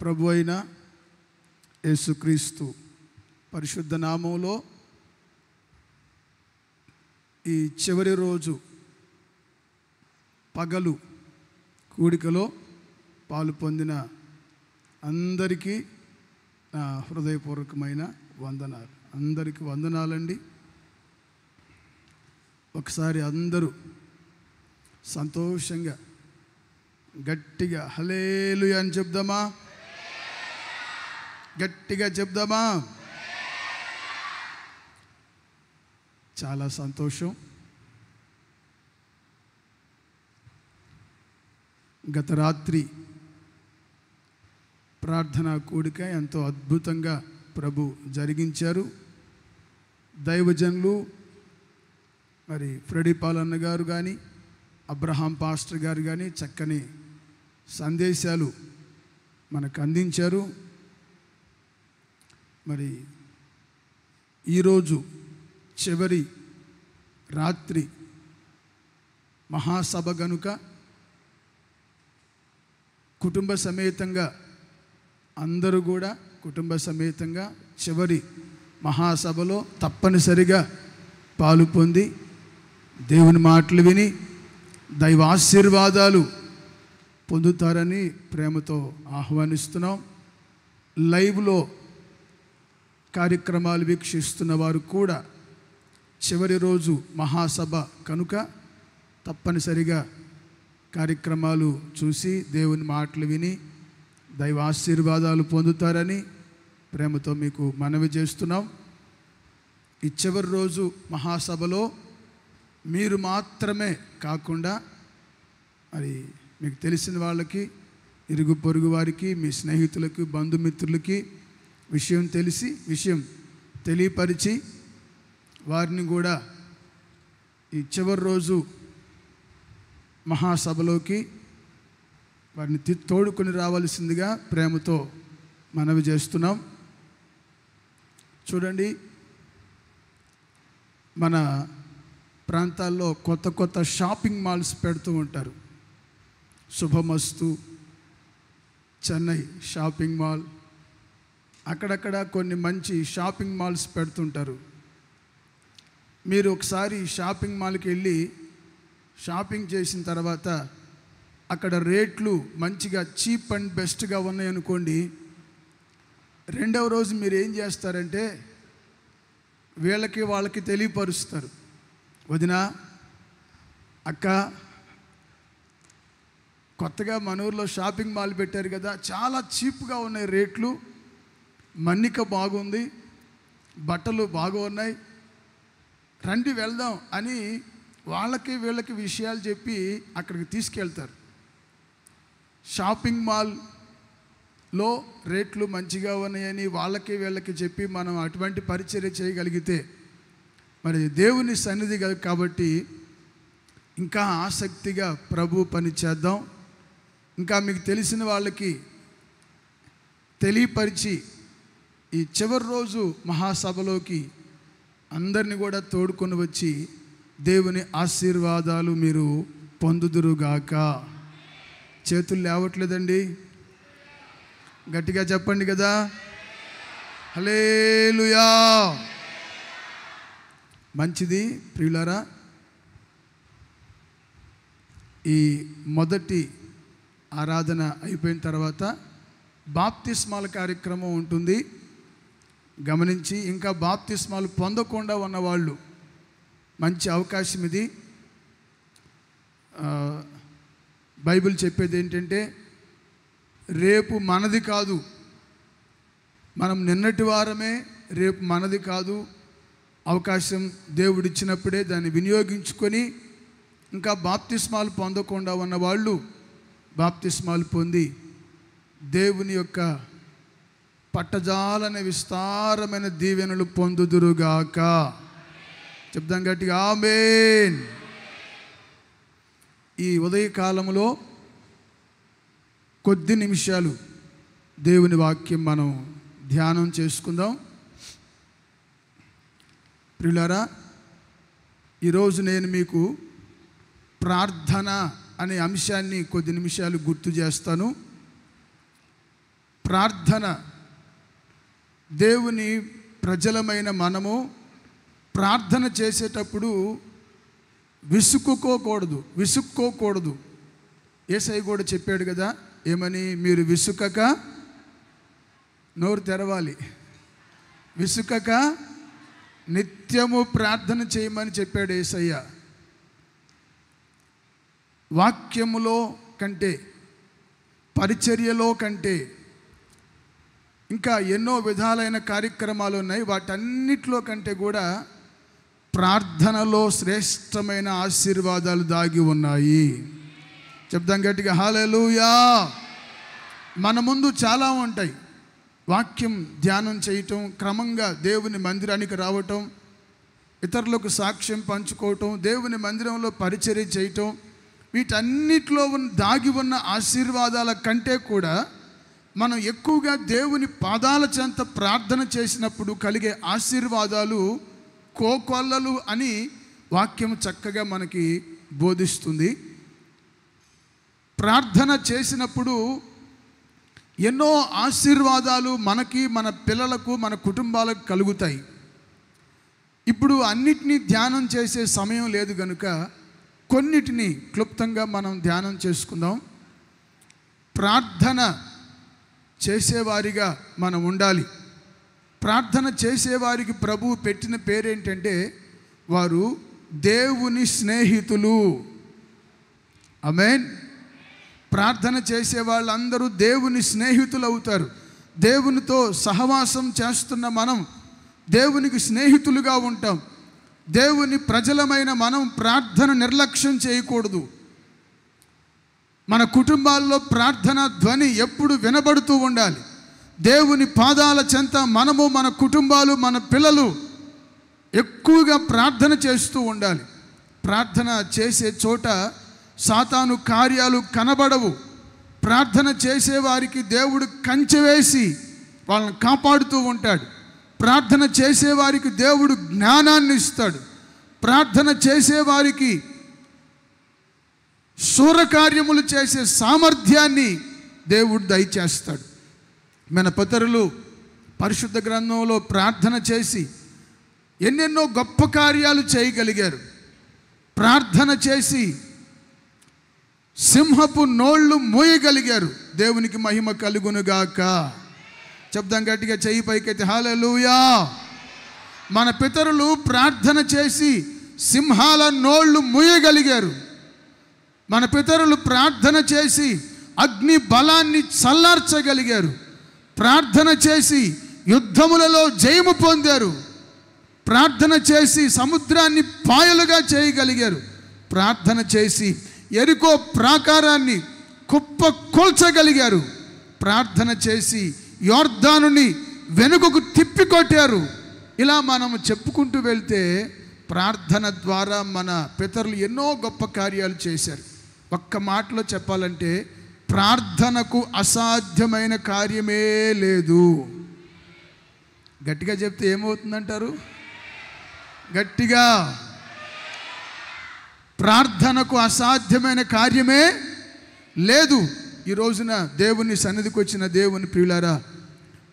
ప్రభు అయిన యేసుక్రీస్తు పరిశుద్ధ నామంలో ఈ చివరి రోజు పగలు కూడికలో పాలు పొందిన అందరికీ నా హృదయపూర్వకమైన వందనాలు. అందరికీ వందనాలండి. ఒకసారి అందరూ సంతోషంగా గట్టిగా హల్లెలూయా అని చెప్దామా? గట్టిగా చెప్దామా? చాలా సంతోషం. గత రాత్రి ప్రార్థనా కూడిక ఎంతో అద్భుతంగా ప్రభు జరిగించారు. దైవజనులు మరి ఫ్రెడీ పాలన్న గారు కానీ, అబ్రహాం పాస్టర్ గారు కానీ చక్కని సందేశాలు మనకు అందించారు. మరి ఈరోజు చివరి రాత్రి మహాసభ గనుక కుటుంబ సమేతంగా అందరూ కూడా కుటుంబ సమేతంగా చివరి మహాసభలో తప్పనిసరిగా పాలు పొంది దేవుని మాటలు విని దైవ ఆశీర్వాదాలు పొందుతారని ప్రేమతో ఆహ్వానిస్తున్నాం. లైవ్లో కార్యక్రమాలు వీక్షిస్తున్న వారు కూడా చివరి రోజు మహాసభ కనుక తప్పనిసరిగా కార్యక్రమాలు చూసి దేవుని మాటలు విని దైవ ఆశీర్వాదాలు పొందుతారని ప్రేమతో మీకు మనవి చేస్తున్నాం. ఈ చివరి రోజు మహాసభలో మీరు మాత్రమే కాకుండా మరి మీకు తెలిసిన వాళ్ళకి, ఇరుగు పొరుగు వారికి, మీ స్నేహితులకు, బంధుమిత్రులకి విషయం తెలియపరిచి వారిని కూడా ఈ చివరి రోజు మహాసభలోకి వారిని తోడుకొని రావాల్సిందిగా ప్రేమతో మనవి చేస్తున్నాం. చూడండి, మన ప్రాంతాల్లో కొత్త షాపింగ్ మాల్స్ పెడుతూ ఉంటారు. శుభమస్తు, చెన్నై షాపింగ్ మాల్, అక్కడక్కడ కొన్ని మంచి షాపింగ్ మాల్స్ పెడుతుంటారు. మీరు ఒకసారి షాపింగ్ మాల్కి వెళ్ళి షాపింగ్ చేసిన తర్వాత అక్కడ రేట్లు మంచిగా చీప్ అండ్ బెస్ట్గా ఉన్నాయనుకోండి, రెండవ రోజు మీరు ఏం చేస్తారంటే వాళ్ళకి తెలియపరుస్తారు. వదినా, అక్క, కొత్తగా మన ఊర్లో షాపింగ్ మాల్ పెట్టారు కదా, చాలా చీప్గా ఉన్నాయి రేట్లు, మన్నిక బాగుంది, బట్టలు బాగున్నాయి, రండి వెళ్దాం అని వీళ్ళకి విషయాలు చెప్పి అక్కడికి తీసుకెళ్తారు. షాపింగ్ మాల్లో రేట్లు మంచిగా ఉన్నాయని వీళ్ళకి చెప్పి మనం అటువంటి పరిచర్య చేయగలిగితే మరి దేవుని సన్నిధి కాబట్టి ఇంకా ఆసక్తిగా ప్రభు పని చేద్దాం. ఇంకా మీకు తెలిసిన వాళ్ళకి తెలియపరిచి ఈ చివరి రోజు మహాసభలోకి అందరిని కూడా తోడుకొని వచ్చి దేవుని ఆశీర్వాదాలు మీరు పొందుదురుగాక. చేతులు లేవట్లేదండి, గట్టిగా చెప్పండి కదా, హల్లెలూయా. మంచిది ప్రియులారా. ఈ మొదటి ఆరాధన అయిపోయిన తర్వాత బాప్తిస్మాల కార్యక్రమం ఉంటుంది. గమనించి ఇంకా బాప్తిస్మాలు పొందకుండా ఉన్నవాళ్ళు మంచి అవకాశం ఇది. బైబిల్ చెప్పేది ఏంటంటే రేపు మనది కాదు, మనం నిన్నటి వారమే, రేపు మనది కాదు. అవకాశం దేవుడిచ్చినప్పుడే దాన్ని వినియోగించుకొని ఇంకా బాప్తిస్మాలు పొందకుండా ఉన్నవాళ్ళు బాప్తిస్మాలు పొంది దేవుని యొక్క పట్టజాలనే విస్తారమైన దీవెనలు పొందుదురుగాక. చెప్దాం గట్టిగా ఆమేన్. ఈ ఉదయకాలంలో కొద్ది నిమిషాలు దేవుని వాక్యం మనం ధ్యానం చేసుకుందాం. ప్రియులారా, ఈరోజు నేను మీకు ప్రార్థన అనే అంశాన్ని కొద్ది నిమిషాలు గుర్తు చేస్తాను. ప్రార్థన, దేవుని ప్రజలమైన మనము ప్రార్థన చేసేటప్పుడు విసుక్కోకూడదు. యేసయ్య కూడా చెప్పాడు కదా, ఏమని? మీరు విసుకక, నోరు తెరవాలి, విసుకక నిత్యము ప్రార్థన చేయమని చెప్పాడు యేసయ్య. వాక్యములో కంటే, పరిచర్యలో కంటే ఇంకా ఎన్నో విధాలైన కార్యక్రమాలు ఉన్నాయి. వాటన్నిటిలో కంటే కూడా ప్రార్థనలో శ్రేష్టమైన ఆశీర్వాదాలు దాగి ఉన్నాయి. చెప్దాం గట్టిగా, హల్లెలూయా. మన ముందు చాలా ఉంటాయి. వాక్యం ధ్యానం చేయటం, క్రమంగా దేవుని మందిరానికి రావటం, ఇతరులకు సాక్ష్యం పంచుకోవటం, దేవుని మందిరంలో పరిచర్య చేయటం, వీటన్నిటిలో దాగి ఉన్న ఆశీర్వాదాల కంటే కూడా మనం ఎక్కువగా దేవుని పాదాల చెంత ప్రార్థన చేసినప్పుడు కలిగే ఆశీర్వాదాలు కోకొల్లలు అని వాక్యం చక్కగా మనకి బోధిస్తుంది. ప్రార్థన చేసినప్పుడు ఎన్నో ఆశీర్వాదాలు మనకి, మన పిల్లలకు, మన కుటుంబాలకు కలుగుతాయి. ఇప్పుడు అన్నిటినీ ధ్యానం చేసే సమయం లేదు కనుక కొన్నిటిని క్లుప్తంగా మనం ధ్యానం చేసుకుందాం. ప్రార్థన చేసేవారిగా మనం ఉండాలి. ప్రార్థన చేసేవారికి ప్రభువు పెట్టిన పేరేంటంటే, వారు దేవుని స్నేహితులు. ఆమేన్. ప్రార్థన చేసే వాళ్ళందరూ దేవుని స్నేహితులు అవుతారు. దేవునితో సహవాసం చేస్తున్న మనం దేవునికి స్నేహితులుగా ఉంటాం. దేవుని ప్రజలమైన మనం ప్రార్థన నిర్లక్ష్యం చేయకూడదు. మన కుటుంబాల్లో ప్రార్థన ధ్వని ఎప్పుడు వినబడుతూ ఉండాలి. దేవుని పాదాల చెంత మనము, మన కుటుంబాలు, మన పిల్లలు ఎక్కువగా ప్రార్థన చేస్తూ ఉండాలి. ప్రార్థన చేసే చోట సాతాను కార్యాలు కనబడవు. ప్రార్థన చేసేవారికి దేవుడు కంచె వేసి వాళ్ళని కాపాడుతూ ఉంటాడు. ప్రార్థన చేసేవారికి దేవుడు జ్ఞానాన్ని ఇస్తాడు. ప్రార్థన చేసేవారికి శూరకార్యములు చేసే సామర్థ్యాన్ని దేవుడు దయచేస్తాడు. మన పితరులు పరిశుద్ధ గ్రంథంలో ప్రార్థన చేసి ఎన్నెన్నో గొప్ప కార్యాలు చేయగలిగారు. ప్రార్థన చేసి సింహపు నోళ్ళు మోయగలిగారు. దేవునికి మహిమ కలుగునుగాక. చెప్దాం గట్టిగా, చెయ్యి పైకైతే, హల్లెలూయా. మన పితరులు ప్రార్థన చేసి సింహాల నోళ్ళు మూయగలిగారు. మన పితరులు ప్రార్థన చేసి అగ్ని బలాన్ని చల్లార్చగలిగారు. ప్రార్థన చేసి యుద్ధములలో జయము పొందారు. ప్రార్థన చేసి సముద్రాన్ని పాయలుగా చేయగలిగారు. ప్రార్థన చేసి ఎరికో ప్రాకారాన్ని కుప్ప కూల్చగలిగారు. ప్రార్థన చేసి యోర్దానుని వెనుకకు తిప్పికొట్టారు. ఇలా మనము చెప్పుకుంటూ వెళ్తే ప్రార్థన ద్వారా మన పితరులు ఎన్నో గొప్ప కార్యాలు చేశారు. ఒక్క మాటలో చెప్పాలంటే ప్రార్థనకు అసాధ్యమైన కార్యమే లేదు. గట్టిగా చెప్తే ఏమవుతుందంటారు? గట్టిగా, ప్రార్థనకు అసాధ్యమైన కార్యమే లేదు. ఈ రోజున దేవుని సన్నిధికి వచ్చిన దేవుని ప్రియులారా,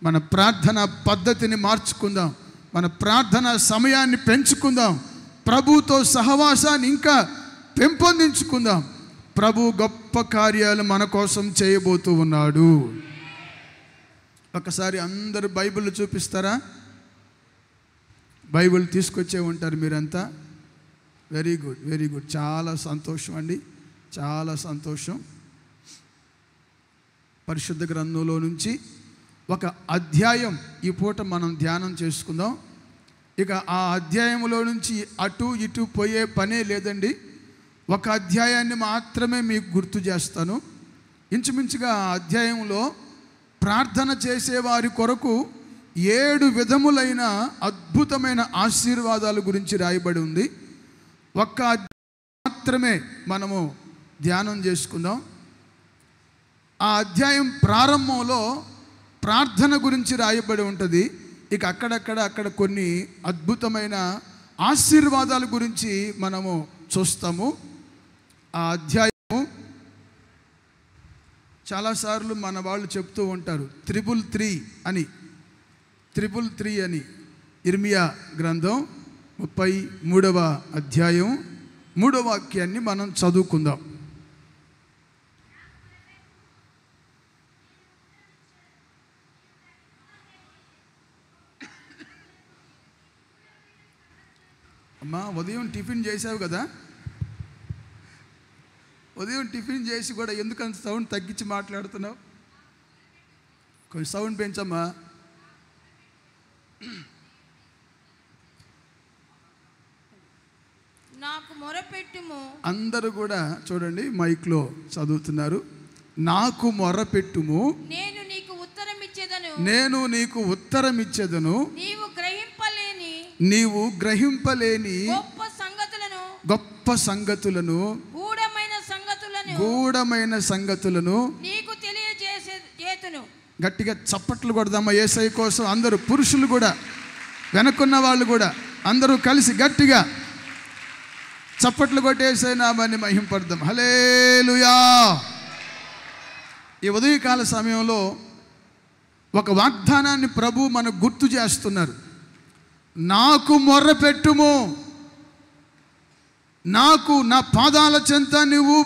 మన ప్రార్థన పద్ధతిని మార్చుకుందాం. మన ప్రార్థన సమయాన్ని పెంచుకుందాం. ప్రభుతో సహవాసాన్ని ఇంకా పెంపొందించుకుందాం. ప్రభు గొప్ప కార్యాలు మన కోసం చేయబోతూ ఉన్నాడు. ఒకసారి అందరూ బైబిల్ చూపిస్తారా? బైబిల్ తీసుకొచ్చే ఉంటారు మీరంతా. Very good, very good. చాలా సంతోషం అండి, చాలా సంతోషం. పరిశుద్ధ గ్రంథంలో నుంచి ఒక అధ్యాయం ఈ పూట మనం ధ్యానం చేసుకుందాం. ఇక ఆ అధ్యాయంలో నుంచి అటు ఇటు పోయే పనే లేదండి. ఒక అధ్యాయాన్ని మాత్రమే మీకు గుర్తు చేస్తాను. ఇంచుమించుగా ఆ అధ్యాయంలో ప్రార్థన చేసేవారి కొరకు 7 విధములైన అద్భుతమైన ఆశీర్వాదాల గురించి రాయబడి ఉంది. ఒక్క అధ్యాయం మాత్రమే మనము ధ్యానం చేసుకుందాం. ఆ అధ్యాయం ప్రారంభంలో ప్రార్థన గురించి రాయబడి ఉంటుంది. ఇక అక్కడ కొన్ని అద్భుతమైన ఆశీర్వాదాల గురించి మనము చూస్తాము. ఆ అధ్యాయము చాలాసార్లు మన వాళ్ళు చెప్తూ ఉంటారు 333 అని, 333 అని. ఇర్మియా గ్రంథం 33వ అధ్యాయం 3వ వాక్యాన్ని మనం చదువుకుందాం. అమ్మా, ఉదయం టిఫిన్ చేసావు కదా, ఉదయం టిఫిన్ చేసి కూడా ఎందుకంత సౌండ్ తగ్గించి మాట్లాడుతున్నావు? కొంచెం సౌండ్ పెంచమ్మా. నాకు మొరపెట్టుము. అందరూ కూడా చూడండి, మైక్లో చదువుతున్నారు. నాకు మొరపెట్టుము, నేను నీకు ఉత్తరం ఇచ్చేదను. నేను నీకు ఉత్తరం ఇచ్చేదను. నీవు గ్రహింపలేని గొప్ప సంగతులను గూఢమైన సంగతులను నీకు తెలియజేసేతును. గట్టిగా చప్పట్లు కొడదామా యేసయ్య కోసం. అందరూ, పురుషులు కూడా, వెనక్కున్న వాళ్ళు కూడా అందరూ కలిసి గట్టిగా చప్పట్లు కొట్టేసే నామాన్ని మహింపడదాం. హల్లెలూయా. ఈ ఉదయకాల సమయంలో ఒక వాగ్దానాన్ని ప్రభు మనకు గుర్తు చేస్తున్నారు. నాకు మొర్రపెట్టుము, నాకు నా పాదాల చెంత నువ్వు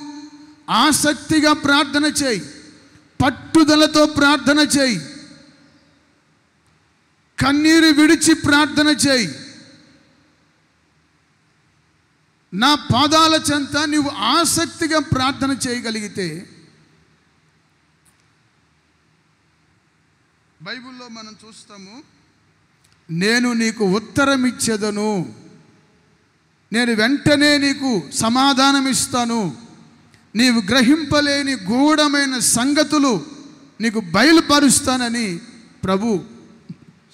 ఆసక్తిగా ప్రార్థన చేయి, పట్టుదలతో ప్రార్థన చేయి, కన్నీరు విడిచి ప్రార్థన చేయి. నా పాదాల చెంత నువ్వు ఆసక్తిగా ప్రార్థన చేయగలిగితే, బైబిల్లో మనం చూస్తాము, నేను నీకు ఉత్తరం ఇచ్చేదను, నేను వెంటనే నీకు సమాధానం ఇస్తాను, నీవు గ్రహింపలేని గూఢమైన సంగతులు నీకు బయలుపరుస్తానని ప్రభు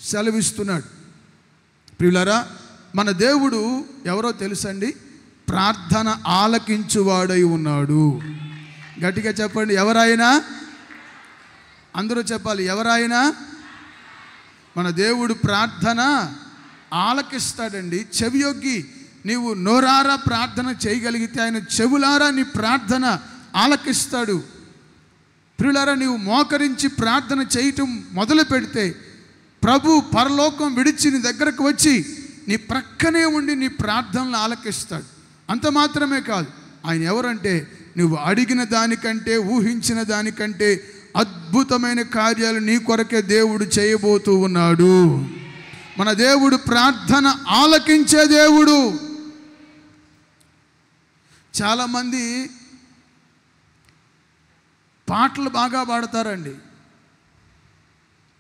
సెలవిస్తున్నాడు. ప్రియులారా, మన దేవుడు ఎవరో తెలుసండి? ప్రార్థన ఆలకించువాడై ఉన్నాడు. గట్టిగా చెప్పండి, ఎవరైనా. అందరూ చెప్పాలి, ఎవరైనా. మన దేవుడు ప్రార్థన ఆలకిస్తాడండి. చెవియొగ్గి నీవు నోరారా ప్రార్థన చేయగలిగితే ఆయన చెవులారా నీ ప్రార్థన ఆలకిస్తాడు. ప్రియులారా, నీవు మోకరించి ప్రార్థన చేయటం మొదలు పెడితే ప్రభు పరలోకం విడిచి నీ దగ్గరకు వచ్చి నీ ప్రక్కనే ఉండి నీ ప్రార్థనలు ఆలకిస్తాడు. అంత మాత్రమే కాదు, ఆయన ఎవరంటే నువ్వు అడిగిన దానికంటే, ఊహించిన దానికంటే అద్భుతమైన కార్యాలు నీ కొరకే దేవుడు చేయబోతూ ఉన్నాడు. మన దేవుడు ప్రార్థన ఆలకించే దేవుడు. చాలామంది పాటలు బాగా పాడతారండి,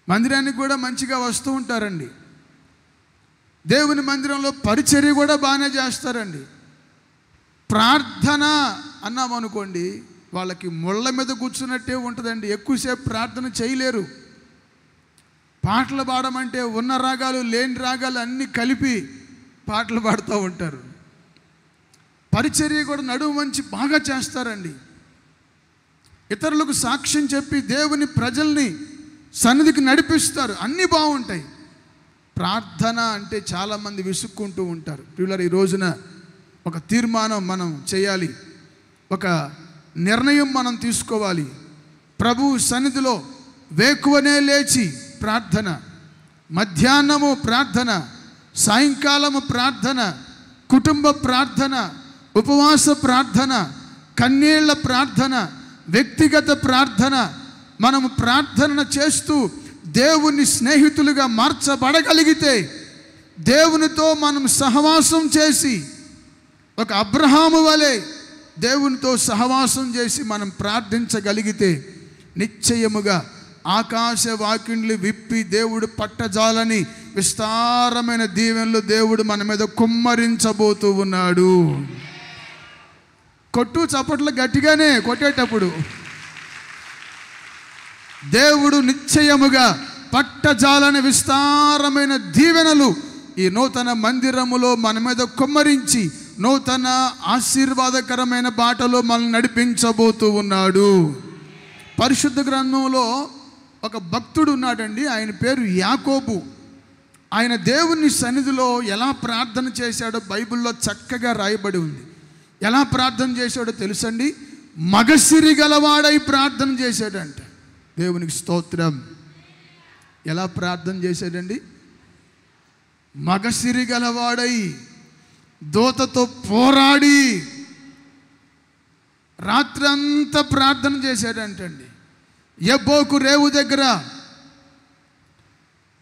మందిరానికి కూడా మంచిగా వస్తూ ఉంటారండి, దేవుని మందిరంలో పరిచర్య కూడా బాగానే చేస్తారండి. ప్రార్థన అన్నామనుకోండి, వాళ్ళకి ముళ్ళ మీద కూర్చున్నట్టే ఉంటుందండి. ఎక్కువసేపు ప్రార్థన చేయలేరు. పాటలు పాడమంటే ఉన్న రాగాలు లేని రాగాలు అన్నీ కలిపి పాటలు పాడుతూ ఉంటారు. పరిచర్య కూడా నడుము వంచి బాగా చేస్తారండి. ఇతరులకు సాక్ష్యం చెప్పి దేవుని ప్రజల్ని సన్నిధికి నడిపిస్తారు. అన్నీ బాగుంటాయి. ప్రార్థన అంటే చాలామంది విసుక్కుంటూ ఉంటారు. ప్రియులారా, ఈ రోజున ఒక తీర్మానం మనం చేయాలి, ఒక నిర్ణయం మనం తీసుకోవాలి. ప్రభు సన్నిధిలో వేకువనే లేచి ప్రార్థన, మధ్యాహ్నము ప్రార్థన, సాయంకాలము ప్రార్థన, కుటుంబ ప్రార్థన, ఉపవాస ప్రార్థన, కన్నీళ్ల ప్రార్థన, వ్యక్తిగత ప్రార్థన. మనము ప్రార్థన చేస్తూ దేవుని స్నేహితులుగా మార్చబడగలిగితే, దేవునితో మనం సహవాసం చేసి, ఒక అబ్రహాము వలె దేవునితో సహవాసం చేసి మనం ప్రార్థించగలిగితే, నిశ్చయముగా ఆకాశ వాకిండ్లు విప్పి దేవుడు పట్టజాలని విస్తారమైన దీవెనలు దేవుడు మన మీద కుమ్మరించబోతూ ఉన్నాడు. కొట్టు చప్పట్లు గట్టిగానే కొట్టేటప్పుడు. దేవుడు నిశ్చయముగా పట్టజాలని విస్తారమైన దీవెనలు ఈ నూతన మందిరములో మన మీద కుమ్మరించి నూతన ఆశీర్వాదకరమైన బాటలో మనల్ని నడిపించబోతూ ఉన్నాడు. పరిశుద్ధ గ్రంథంలో ఒక భక్తుడు ఉన్నాడండి, ఆయన పేరు యాకోబు. ఆయన దేవుని సన్నిధిలో ఎలా ప్రార్థన చేశాడో బైబిల్లో చక్కగా రాయబడి ఉంది. ఎలా ప్రార్థన చేశాడో తెలుసండి? మగసిరి గలవాడై ప్రార్థన చేశాడంట. దేవునికి స్తోత్రం. ఎలా ప్రార్థన చేశాడండి? మగసిరి గలవాడై దూతతో పోరాడి రాత్రంతా ప్రార్థన చేశాడంటండి. యబ్బోకు రేవు దగ్గర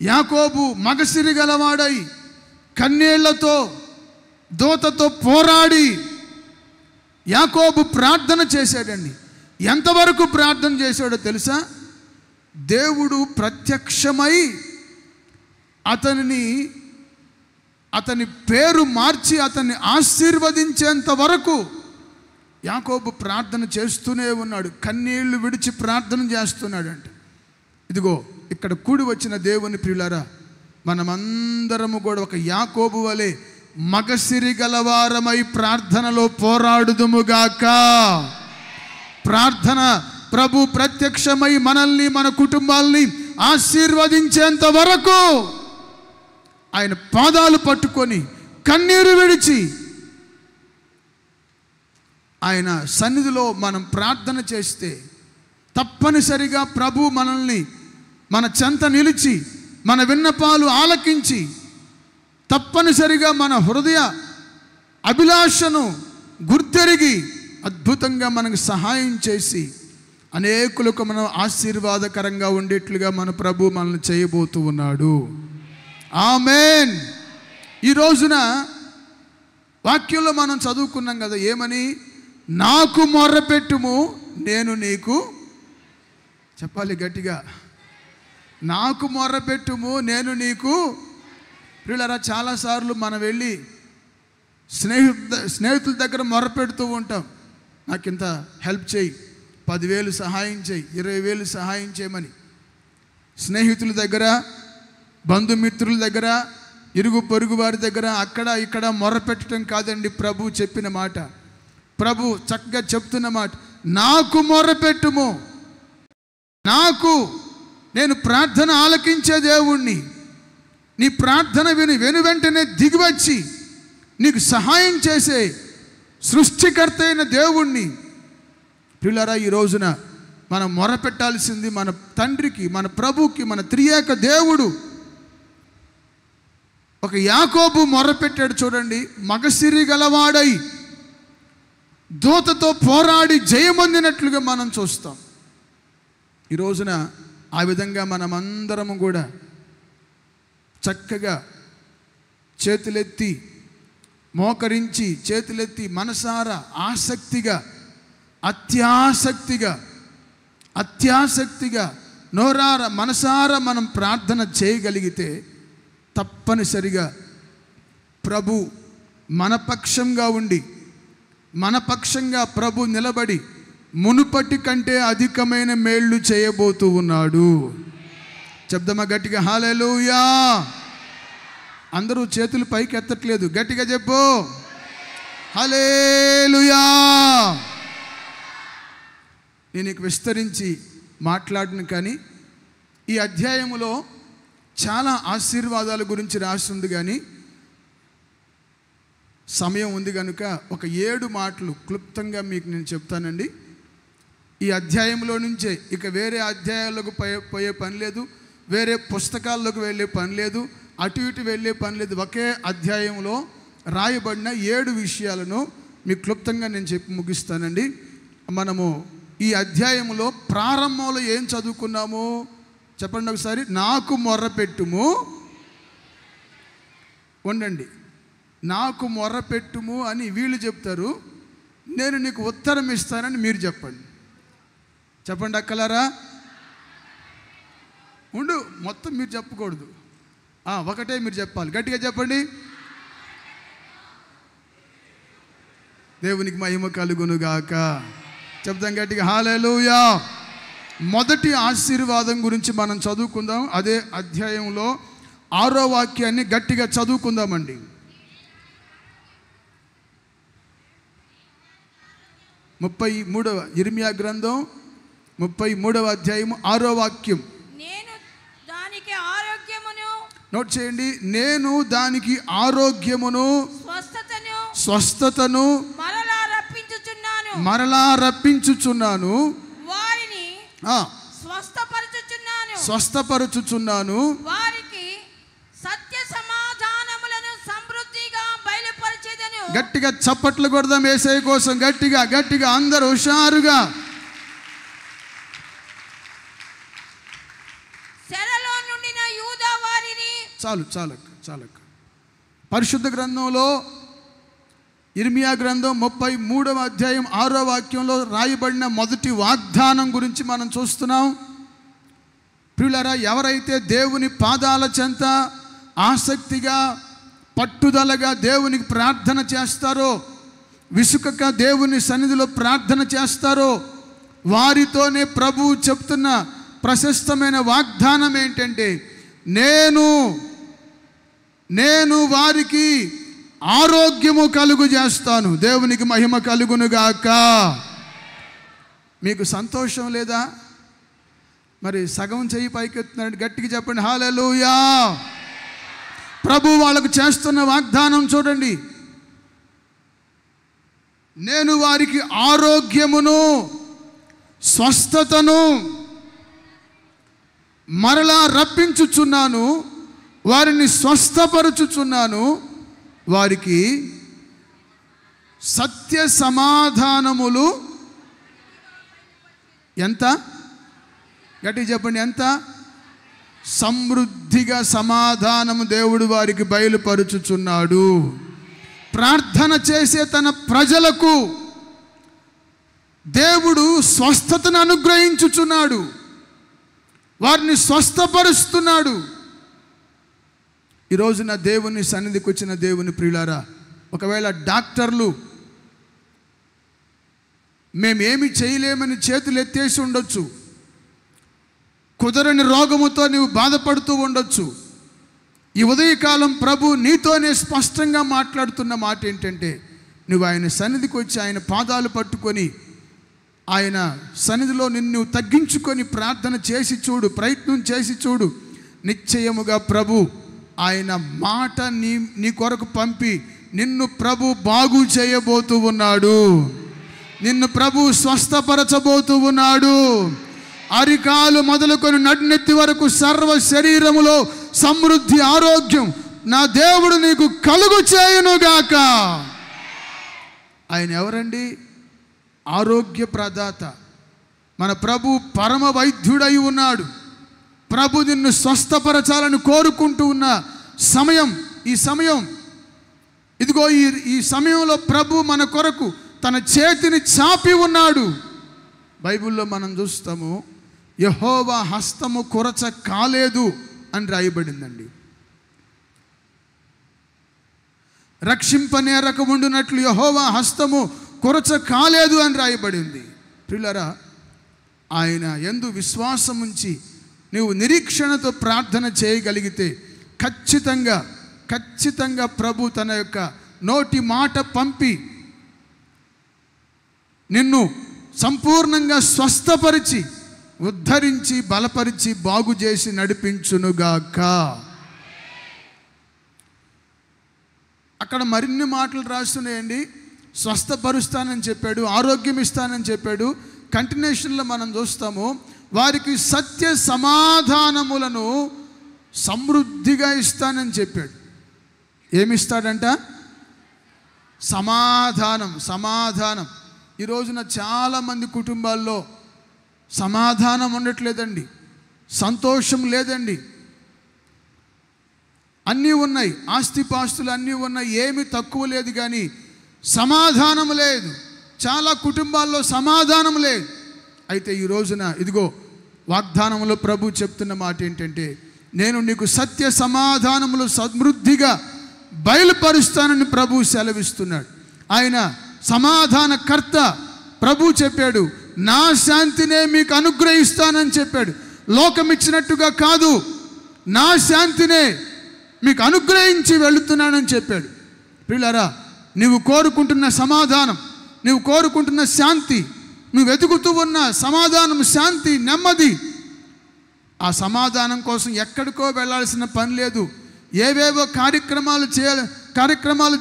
యాకోబు మగసిరి గలవాడై కన్నీళ్లతో దూతతో పోరాడి యాకోబు ప్రార్థన చేశాడండి. ఎంతవరకు ప్రార్థన చేశాడో తెలుసా? దేవుడు ప్రత్యక్షమై అతని పేరు మార్చి అతన్ని ఆశీర్వదించేంత వరకు యాకోబు ప్రార్థన చేస్తూనే ఉన్నాడు. కన్నీళ్లు విడిచి ప్రార్థన చేస్తున్నాడంట. ఇదిగో ఇక్కడ కూడి వచ్చిన దేవుని ప్రియులారా, మనమందరము కూడా ఒక యాకోబు వలె మగసిరి గలవారమై ప్రార్థనలో పోరాడుదుముగాక. ప్రార్థన ప్రభు ప్రత్యక్షమై మనల్ని మన కుటుంబాల్ని ఆశీర్వదించేంత వరకు ఆయన పాదాలు పట్టుకొని కన్నీరు విడిచి ఆయన సన్నిధిలో మనం ప్రార్థన చేస్తే తప్పనిసరిగా ప్రభు మనల్ని మన చెంత నిలిచి మన విన్నపాలు ఆలకించి తప్పనిసరిగా మన హృదయ అభిలాషను గుర్తెరిగి అద్భుతంగా మనకు సహాయం చేసి అనేకులకు మనం ఆశీర్వాదకరంగా ఉండేట్లుగా మన ప్రభు మనల్ని చేయబోతూ ఉన్నాడు. ఆమేన్. ఈ రోజున వాక్యంలో మనం చదువుకున్నాం కదా, ఏమని? నాకు మొర్రపెట్టుము నేను నీకు, చెప్పాలి గట్టిగా, నాకు మొర్రపెట్టుము నేను నీకు. ప్రియులారా, చాలాసార్లు మనం వెళ్ళి స్నేహితుల దగ్గర మొర్రపెడుతూ ఉంటాం. నాకు ఇంత హెల్ప్ చేయి, 10,000 సహాయం చేయి, 20,000 సహాయం చేయమని. స్నేహితుల దగ్గర, బంధుమిత్రుల దగ్గర, ఇరుగు పొరుగు వారి దగ్గర అక్కడ ఇక్కడ మొర్రపెట్టడం కాదండి ప్రభు చెప్పిన మాట. ప్రభు చక్కగా చెప్తున్న మాట, నాకు మొర్రపెట్టుము. నేను ప్రార్థన ఆలకించే దేవుణ్ణి. నీ ప్రార్థన విని వెంటనే దిగివచ్చి నీకు సహాయం చేసే సృష్టికర్త అయిన దేవుణ్ణి. ప్రియులారా, ఈ రోజున మనం మొరపెట్టాల్సింది మన తండ్రికి, మన ప్రభుకి, మన త్రియేక దేవుడు. ఒక యాకోబు మొరపెట్టాడు చూడండి, మగసిరి గలవాడై దూతతో పోరాడి జయమొందినట్లుగా మనం చూస్తాం. ఈ రోజున ఆ విధంగా మనమందరము కూడా చక్కగా చేతులెత్తి మోకరించి, చేతులెత్తి మనసారా ఆసక్తిగా అత్యాసక్తిగా నోరార మనసారా మనం ప్రార్థన చేయగలిగితే తప్పనిసరిగా ప్రభు మన పక్షంగా ఉండి, మన పక్షంగా ప్రభు నిలబడి మునుపటి కంటే అధికమైన మేళ్ళు చేయబోతూ ఉన్నాడు. చెప్దామా గట్టిగా? హల్లెలూయా. అందరూ చేతులు పైకి ఎత్తట్లేదు, గట్టిగా చెప్పు హల్లెలూయా. నేను నీకు విస్తరించి మాట్లాడను, కానీ ఈ అధ్యాయములో చాలా ఆశీర్వాదాల గురించి రాసి ఉంది. కానీ సమయం ఉంది కనుక ఒక 7 మాటలు క్లుప్తంగా మీకు నేను చెప్తానండి. ఈ అధ్యాయంలో నుంచే ఇక వేరే అధ్యాయాలకు పోయే పని లేదు, వేరే పుస్తకాల్లోకి వెళ్ళే పని లేదు, అటు ఇటు వెళ్ళే పని లేదు. ఒకే అధ్యాయంలో రాయబడిన 7 విషయాలను మీకు క్లుప్తంగా నేను చెప్పి ముగిస్తానండి. మనము ఈ అధ్యాయంలో ప్రారంభంలో ఏం చదువుకున్నాము చెప్పండి ఒకసారి. నాకు మొర్రపెట్టుము, ఉండండి, నాకు మొర్రపెట్టుము అని వీళ్ళు చెప్తారు, నేను నీకు ఉత్తరం ఇస్తానని మీరు చెప్పండి. చెప్పండి అక్కలారా. ఉండు, మొత్తం మీరు చెప్పకూడదు, ఒకటే మీరు చెప్పాలి. గట్టిగా చెప్పండి. దేవునికి మహిమ కలుగునుగాక. చెప్తాం గట్టిగా హల్లెలూయా. మొదటి ఆశీర్వాదం గురించి మనం చదువుకుందాం. అదే అధ్యాయంలో 6వ వాక్యాన్ని గట్టిగా చదువుకుందామండి. ఇర్మియా గ్రంథం 33వ అధ్యాయం 6వ వాక్యం. నేను దానికి ఆరోగ్యమును, నోట్ చేయండి, నేను దానికి ఆరోగ్యమును స్వస్థతను మరలా రప్పించుచున్నాను. మరలా రప్పించుచున్నాను, వారిని స్వస్థపరచుచున్నాను, వారికి సత్య సమాధానములను సమృద్ధిగా బయలుపరచెదను. గట్టిగా చప్పట్లు కొడదాం యేసయ్య కోసం, గట్టిగా గట్టిగా అందరూ హుషారుగా. చెరలో నుండిన యూదా వారిని చాలక పరిశుద్ధ గ్రంథంలో ఇర్మియా గ్రంథం 33వ అధ్యాయం 6వ వాక్యంలో రాయబడిన మొదటి వాగ్దానం గురించి మనం చూస్తున్నాం. ప్రియులారా, ఎవరైతే దేవుని పాదాల చెంత ఆసక్తిగా పట్టుదలగా దేవునికి ప్రార్థన చేస్తారో, విసుకక దేవుని సన్నిధిలో ప్రార్థన చేస్తారో, వారితోనే ప్రభువు చెప్తున్న ప్రశస్తమైన వాగ్దానం ఏంటంటే, నేను వారికి ఆరోగ్యము కలుగు చేస్తాను. దేవునికి మహిమ కలుగునుగాక. మీకు సంతోషం లేదా? మరి సగం చెయ్యి పైకెత్తున్నాడు, గట్టిగా చెప్పండి హల్లెలూయా. ప్రభు వాళ్ళకు చేస్తున్న వాగ్దానం చూడండి. నేను వారికి ఆరోగ్యమును స్వస్థతను మరలా రప్పించుచున్నాను, వారిని స్వస్థపరచుచున్నాను, వారికి సత్య సమాధానములు ఎంత? గట్టిగా చెప్పండి, ఎంత? సమృద్ధిగా సమాధానము దేవుడు వారికి బయలుపరుచుచున్నాడు. ప్రార్థన చేసే తన ప్రజలకు దేవుడు స్వస్థతను అనుగ్రహించుచున్నాడు, వారిని స్వస్థపరుస్తున్నాడు. ఈరోజున దేవుని సన్నిధికి వచ్చిన దేవుని ప్రియులారా, ఒకవేళ డాక్టర్లు మేమేమి చేయలేమని చేతులు ఎత్తేసి ఉండొచ్చు, కుదరని రోగముతో నీవు బాధపడుతూ ఉండొచ్చు. ఈ ఉదయకాలం ప్రభు నీతోనే స్పష్టంగా మాట్లాడుతున్న మాట ఏంటంటే, నువ్వు ఆయన సన్నిధికి వచ్చి ఆయన పాదాలు పట్టుకొని ఆయన సన్నిధిలో నిన్ను తగ్గించుకొని ప్రార్థన చేసి చూడు, ప్రయత్నం చేసి చూడు. నిశ్చయముగా ప్రభు ఆయన మాట నీ కొరకు పంపి నిన్ను ప్రభు బాగు చేయబోతూ ఉన్నాడు, నిన్ను ప్రభు స్వస్థపరచబోతూ ఉన్నాడు. అరికాలు మొదలుకొని నడినెత్తి వరకు సర్వ శరీరములో సమృద్ధి ఆరోగ్యం నా దేవుడు నీకు కలుగు చేయునుగాక. ఆయన ఎవరండి? ఆరోగ్య ప్రదాత. మన ప్రభు పరమ వైద్యుడై ఉన్నాడు. ప్రభు నిన్ను స్వస్థపరచాలని కోరుకుంటూ ఉన్న సమయం ఈ సమయం. ఇదిగో ఈ సమయంలో ప్రభు మన కొరకు తన చేతిని చాపి ఉన్నాడు. బైబిల్లో మనం చూస్తాము, యెహోవా హస్తము కొరచ కాలేదు అని రాయబడిందండి. రక్షింపనేరకముండునట్లు యెహోవా హస్తము కొరచ కాలేదు అని రాయబడింది. ప్రియులారా, ఆయన యందు విశ్వాసం ఉంచి నీవు నిరీక్షణతో ప్రార్థన చేయగలిగితే ఖచ్చితంగా ప్రభు తన యొక్క నోటి మాట పంపి నిన్ను సంపూర్ణంగా స్వస్థపరిచి ఉద్ధరించి బలపరిచి బాగు చేసి నడిపించునుగాక. అక్కడ మరిన్ని మాటలు రాస్తున్నాయండి. స్వస్థపరుస్తానని చెప్పాడు, ఆరోగ్యం ఇస్తానని చెప్పాడు. కంటిన్యూషన్లో మనం చూస్తాము, వారికి సత్య సమాధానములను సమృద్ధిగా ఇస్తానని చెప్పాడు. ఏమిస్తాడంట? సమాధానం. ఈ రోజున చాలామంది కుటుంబాల్లో సమాధానం ఉండట్లేదండి, సంతోషం లేదండి. అన్నీ ఉన్నాయి, ఆస్తిపాస్తులు అన్నీ ఉన్నాయి, ఏమీ తక్కువ లేదు, కానీ సమాధానం లేదు. చాలా కుటుంబాల్లో సమాధానం లేదు. అయితే ఈ రోజున ఇదిగో వాగ్దానంలో ప్రభు చెప్తున్న మాట ఏంటంటే, నేను నీకు సత్య సమాధానములు సమృద్ధిగా బయలుపరుస్తానని ప్రభు సెలవిస్తున్నాడు. ఆయన సమాధానకర్త. ప్రభు చెప్పాడు, నా శాంతినే మీకు అనుగ్రహిస్తానని చెప్పాడు. లోకం ఇచ్చినట్టుగా కాదు, నా శాంతినే మీకు అనుగ్రహించి వెళుతున్నానని చెప్పాడు. ప్రియులారా, నువ్వు కోరుకుంటున్న సమాధానం, నువ్వు కోరుకుంటున్న శాంతి, నువ్వు వెతుకుతూ ఉన్న సమాధానం, శాంతి, నెమ్మది, ఆ సమాధానం కోసం ఎక్కడికో వెళ్ళాల్సిన పని లేదు, ఏవేవో కార్యక్రమాలు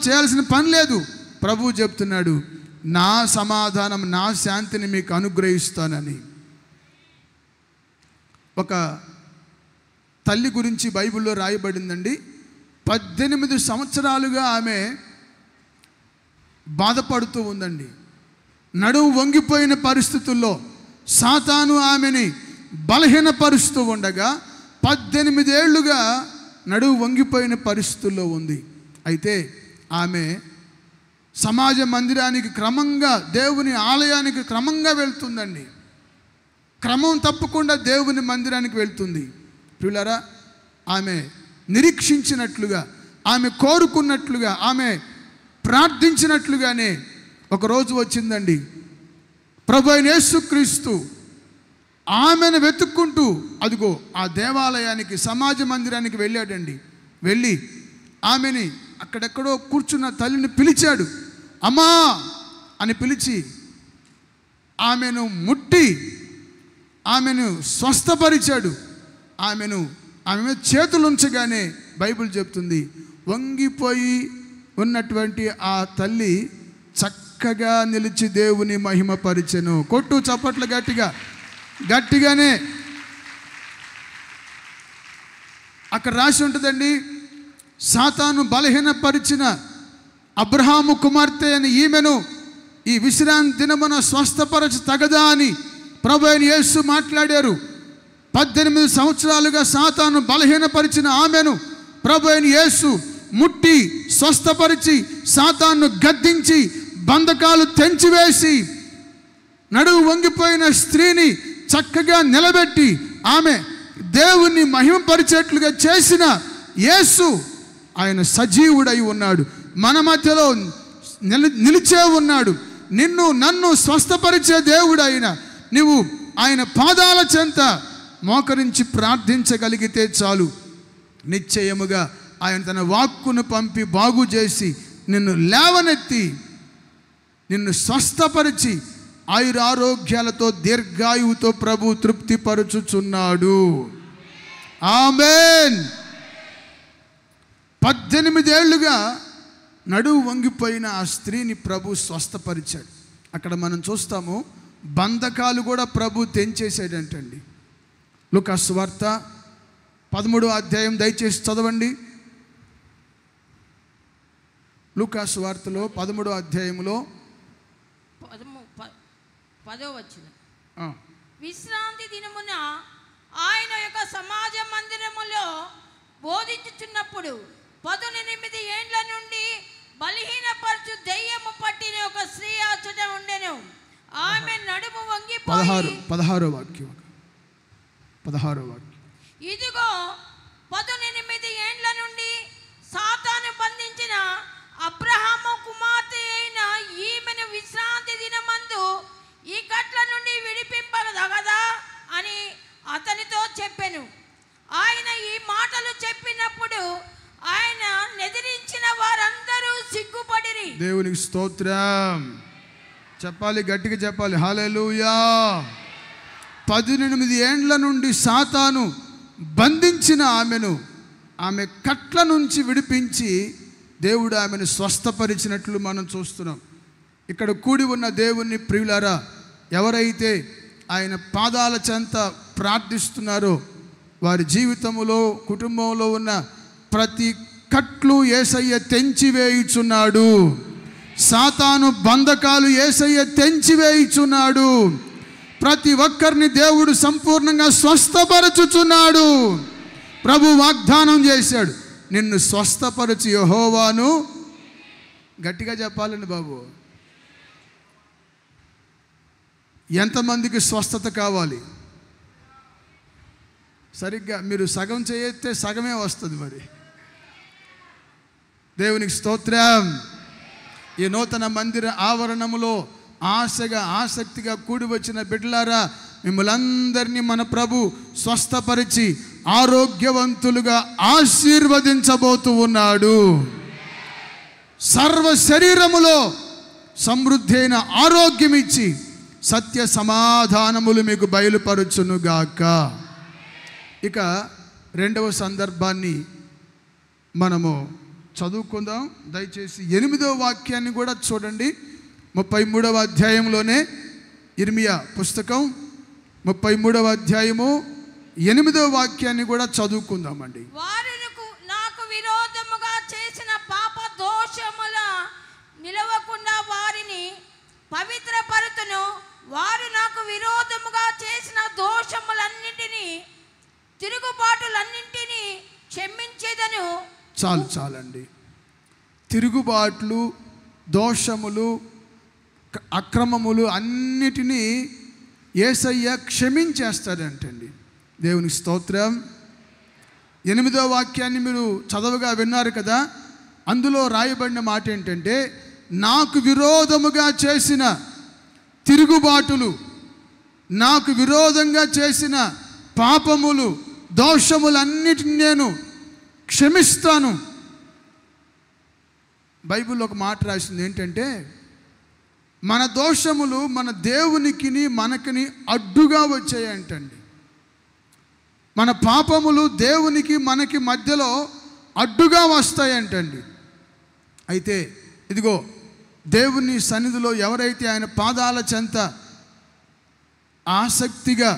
చేయాల్సిన పని లేదు. ప్రభువు చెప్తున్నాడు, నా సమాధానం, నా శాంతిని మీకు అనుగ్రహిస్తానని. ఒక తల్లి గురించి బైబిల్లో రాయబడిందండి. 18 సంవత్సరాలుగా ఆమె బాధపడుతూ ఉందండి. నడుము వంగిపోయిన పరిస్థితుల్లో సాతాను ఆమెని బలహీనపరుస్తూ ఉండగా 18 ఏళ్లుగా నడుము వంగిపోయిన పరిస్థితుల్లో ఉంది. అయితే ఆమె సమాజ మందిరానికి క్రమంగా, దేవుని ఆలయానికి క్రమంగా వెళ్తుందండి. క్రమం తప్పకుండా దేవుని మందిరానికి వెళ్తుంది. ప్రియులారా, ఆమె నిరీక్షించినట్లుగా, ఆమె కోరుకున్నట్లుగా, ఆమె ప్రార్థించినట్లుగానే ఒకరోజు వచ్చిందండి. ప్రభు అయిన యేసుక్రీస్తు ఆమెను వెతుక్కుంటూ అదిగో ఆ దేవాలయానికి, సమాజ మందిరానికి వెళ్ళాడండి. వెళ్ళి ఆమెని అక్కడెక్కడో కూర్చున్న తల్లిని పిలిచాడు. అమ్మా అని పిలిచి ఆమెను ముట్టి ఆమెను స్వస్థపరిచాడు. ఆమె మీద చేతులు ఉంచగానే బైబిల్ చెప్తుంది, వంగిపోయి ఉన్నటువంటి ఆ తల్లి చక్కగా నిలిచి దేవుని మహిమపరిచెను. కొట్టు చప్పట్లు గట్టిగానే. అక్కడ రాసి ఉంటుందండి, సాతాను బలహీనపరిచిన అబ్రహాము కుమార్తె అని ఈమెను ఈ విశ్రాంతి దినమున స్వస్థపరచ తగదా అని ప్రభు అయిన యేసు మాట్లాడారు. 18 సంవత్సరాలుగా సాతాను బలహీనపరిచిన ఆమెను ప్రభు అయిన యేసు ముట్టి స్వస్థపరిచి, సాతాను గద్దించి, బంధకాలు తెంచివేసి, నడువు వంగిపోయిన స్త్రీని చక్కగా నిలబెట్టి ఆమె దేవుణ్ణి మహిమపరిచేట్లుగా చేసిన యేసు ఆయన సజీవుడై ఉన్నాడు. మన మధ్యలో నిలిచే ఉన్నాడు. నిన్ను నన్ను స్వస్థపరిచే దేవుడైన నీవు ఆయన పాదాల చెంత మోకరించి ప్రార్థించగలిగితే చాలు, నిశ్చయముగా ఆయన తన వాక్కును పంపి బాగు చేసి నిన్ను లేవనెత్తి నిన్ను స్వస్థపరిచి ఆయురారోగ్యాలతో దీర్ఘాయువుతో ప్రభు తృప్తిపరచుచున్నాడు. ఆమేన్. 18 ఏళ్లుగా నడువు వంగిపోయిన ఆ స్త్రీని ప్రభు స్వస్థపరిచాడు. అక్కడ మనం చూస్తాము, బంధకాలు కూడా ప్రభు తెంచేసాడంటండి. లూకా సువార్త 13వ అధ్యాయం దయచేసి చదవండి. లూకా సువార్తలో 13వ అధ్యాయంలో 10వ వచనం, విశ్రాంతి దినమున ఆయన యొక్క సమాజ మందిరములో బోధించుచున్నప్పుడు 18 ఏండ్ల నుండి బలహీనపరచు దెయ్యము పట్టిన ఒక స్త్రీ అచ్చట ఉండెను. ఆమె నడుము వంగిపోయి 16వ వాక్యం. ఇదిగో 18 ఏండ్ల నుండి సాతాను బంధించిన అబ్రహాము కుమార్తె అయిన ఈమెను విశ్రాంతి దినమందు ఈ కట్ల నుండి విడిపింపగదా అని అతనితో చెప్పెను. ఆయన ఈ మాటలు చెప్పినప్పుడు ఆయన ఎదిరించిన వారందరూ సిగ్గుపడిరి. దేవునికి స్తోత్రం. చెప్పాలి, గట్టిగా చెప్పాలి. హల్లెలూయా. 18 ఏండ్ల నుండి సాతాను బంధించిన ఆమెను ఆమె కట్ల నుంచి విడిపించి దేవుడు ఆమెను స్వస్థపరిచినట్లు మనం చూస్తున్నాం. ఇక్కడ కూడి ఉన్న దేవుని ప్రియులారా, ఎవరైతే ఆయన పాదాల చెంత ప్రార్థిస్తున్నారో వారి జీవితంలో, కుటుంబంలో ఉన్న ప్రతి కట్లు యేసయ్య తెంచివేయుచున్నాడు. సాతాను బంధకాలు యేసయ్య తెంచివేయుచున్నాడు. ప్రతి ఒక్కరిని దేవుడు సంపూర్ణంగా స్వస్థపరచుచున్నాడు. ప్రభు వాగ్దానం చేశాడు, నిన్ను స్వస్థపరచు యెహోవాను. గట్టిగా చెప్పాలండి బాబు. ఎంతమందికి స్వస్థత కావాలి? సరిగ్గా మీరు సగం చేస్తే సగమే వస్తుంది. మరి దేవునికి స్తోత్రం. ఈ నూతన మందిర ఆవరణములో ఆశగా, ఆసక్తిగా కూడి వచ్చిన బిడ్డలారా, మిమ్మల్ని అందరినీ మన ప్రభు స్వస్థపరిచి ఆరోగ్యవంతులుగా ఆశీర్వదించబోతూ ఉన్నాడు. సర్వ శరీరములో సమృద్ధి అయిన ఆరోగ్యం ఇచ్చి సత్య సమాధానములు మీకు బయలుపరచునుగాక. ఇక రెండవ సందర్భాన్ని మనము చదువుకుందాం. దయచేసి 8వ వాక్యాన్ని కూడా చూడండి. 33వ అధ్యాయంలోనే ఇర్మియా పుస్తకం 33వ అధ్యాయము 8వ వాక్యాన్ని కూడా చదువుకుందామండి. వారు నాకు విరోధముగా చేసిన పాప దోషముల నిలవకుండా వారిని పవిత్రపరుతును. వారు నాకు విరోధముగా చేసిన దోషములన్నింటినీ తిరుగుబాటులన్నింటినీ క్షమించేదను. చాలండి. తిరుగుబాట్లు, దోషములు, అక్రమములు అన్నిటినీ యేసయ్య క్షమించేస్తాడంటండి. దేవునికి స్తోత్రం. 8వ వాక్యాన్ని మీరు చదవగా విన్నారు కదా. అందులో రాయబడిన మాట ఏంటంటే, నాకు విరోధముగా చేసిన తిరుగుబాటులు, నాకు విరోధంగా చేసిన పాపములు, దోషములన్నిటిని నేను క్షమిస్తాను. బైబిల్లో ఒక మాట రాసింది ఏంటంటే, మన దోషములు మన దేవునికిని మనకిని అడ్డుగా వచ్చాయంటండి. మన పాపములు దేవునికి మనకి మధ్యలో అడ్డుగా వస్తాయంటండి. అయితే ఇదిగో దేవుని సన్నిధిలో ఎవరైతే ఆయన పాదాల చెంత ఆసక్తిగా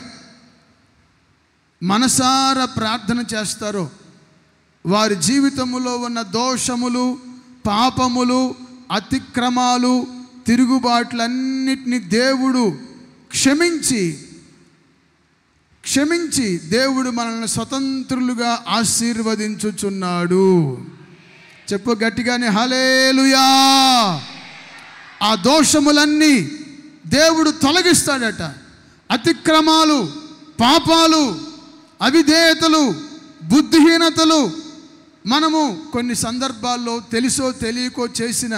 మనసారా ప్రార్థన చేస్తారో వారి జీవితంలో ఉన్న దోషములు, పాపములు, అతిక్రమాలు, తిరుగుబాట్లన్నిటినీ దేవుడు క్షమించి దేవుడు మనల్ని స్వతంత్రులుగా ఆశీర్వదించుచున్నాడు. చెప్పు గట్టిగానే హల్లెలూయా. ఆ దోషములన్నీ దేవుడు తొలగిస్తాడట. అతిక్రమాలు, పాపాలు, అవిధేయతలు, బుద్ధిహీనతలు, మనము కొన్ని సందర్భాల్లో తెలుసో తెలియకో చేసిన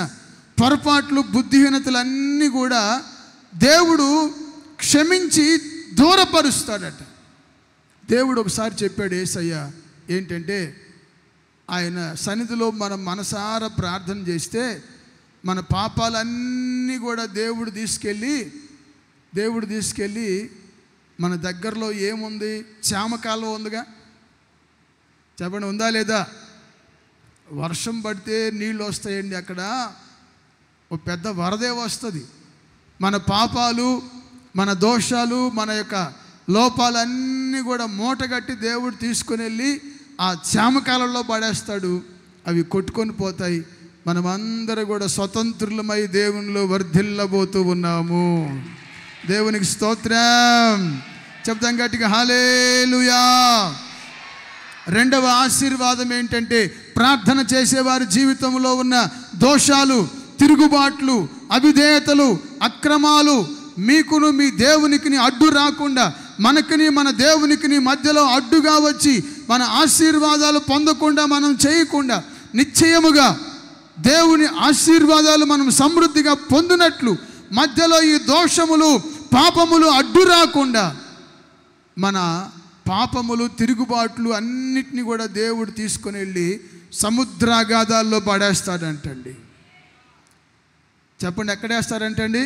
పొరపాట్లు, బుద్ధిహీనతలన్నీ కూడా దేవుడు క్షమించి దూరపరుస్తాడట. దేవుడు ఒకసారి చెప్పాడు యేసయ్య ఏంటంటే, ఆయన సన్నిధిలో మనం మనసారా ప్రార్థన చేస్తే మన పాపాలన్నీ కూడా దేవుడు తీసుకెళ్ళి మన దగ్గరలో ఏముంది? చామకాలం ఉందిగా, చెప్పండి, ఉందా లేదా? వర్షం పడితే నీళ్ళు వస్తాయండి. అక్కడ ఒక పెద్ద వరదే వస్తుంది. మన పాపాలు, మన దోషాలు, మన యొక్క లోపాలన్నీ కూడా మూటగట్టి దేవుడు తీసుకుని వెళ్ళి ఆ చామకాలంలో పడేస్తాడు. అవి కొట్టుకొని పోతాయి. మనమందరూ కూడా స్వతంత్రులమై దేవునిలో వర్ధిల్లబోతూ ఉన్నాము. దేవునికి స్తోత్రం. చెప్తాం గట్టిగా హల్లెలూయా. రెండవ ఆశీర్వాదం ఏంటంటే, ప్రార్థన చేసేవారి జీవితంలో ఉన్న దోషాలు, తిరుగుబాట్లు, అవిధేయతలు, అక్రమాలు మీకును మీ దేవునికిని అడ్డు రాకుండా, మనకిని మన దేవునికిని మధ్యలో అడ్డుగా వచ్చి మన ఆశీర్వాదాలు పొందకుండా, మనం చేయకుండా నిశ్చయముగా దేవుని ఆశీర్వాదాలు మనం సమృద్ధిగా పొందినట్లు మధ్యలో ఈ దోషములు, పాపములు అడ్డు రాకుండా మన పాపములు, తిరుగుబాట్లు అన్నిటినీ కూడా దేవుడు తీసుకొని వెళ్ళి సముద్రాగాధాల్లో పడేస్తాడంటండి. చెప్పండి, ఎక్కడేస్తారంటండి?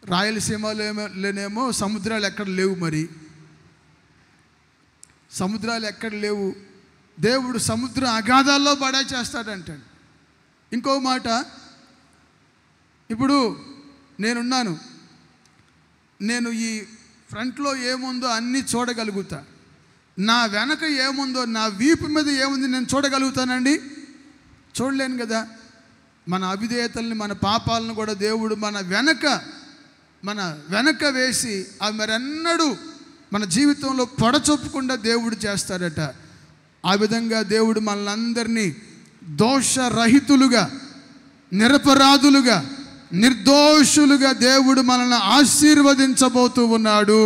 రాయలసీమలోనేమో సముద్రాలు ఎక్కడ లేవు. మరి సముద్రాలు ఎక్కడ లేవు, దేవుడు సముద్ర అగాధాల్లో పడేచేస్తాడంటండి. ఇంకో మాట, ఇప్పుడు నేనున్నాను, నేను ఈ ఫ్రంట్లో ఏముందో అన్నీ చూడగలుగుతా. నా వెనక ఏముందో, నా వీపు మీద ఏముంది నేను చూడగలుగుతానండి? చూడలేను కదా. మన అవిధేయతల్ని, మన పాపాలను కూడా దేవుడు మన వెనక వేసి అవి మరెన్నడూ మన జీవితంలో పొడచొప్పకుండా దేవుడు చేస్తాడట. ఆ విధంగా దేవుడు మనల్ని దోషరహితులుగా, నిరపరాధులుగా, నిర్దోషులుగా దేవుడు మనల్ని ఆశీర్వదించబోతూ ఉన్నాడు.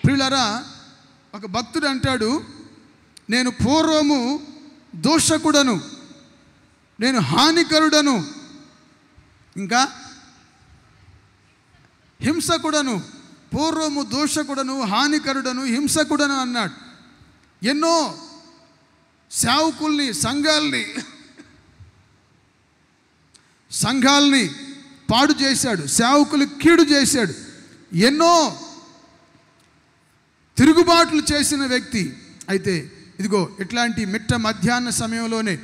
ప్రియులారా, ఒక భక్తుడు అంటాడు, నేను పూర్వము దోషకుడను, నేను హానికరుడను, ఇంకా హింసకుడను. పూర్వము దోషకుడను, హానికరుడను, హింసకుడను అన్నాడు. ఎన్నో సేవకుల్ని, సంఘాల్ని పాడు చేశాడు, సేవకులు కీడు చేశాడు, ఎన్నో తిరుగుబాట్లు చేసిన వ్యక్తి. అయితే ఇదిగో ఇట్లాంటి మిట్ట మధ్యాహ్న సమయంలోనే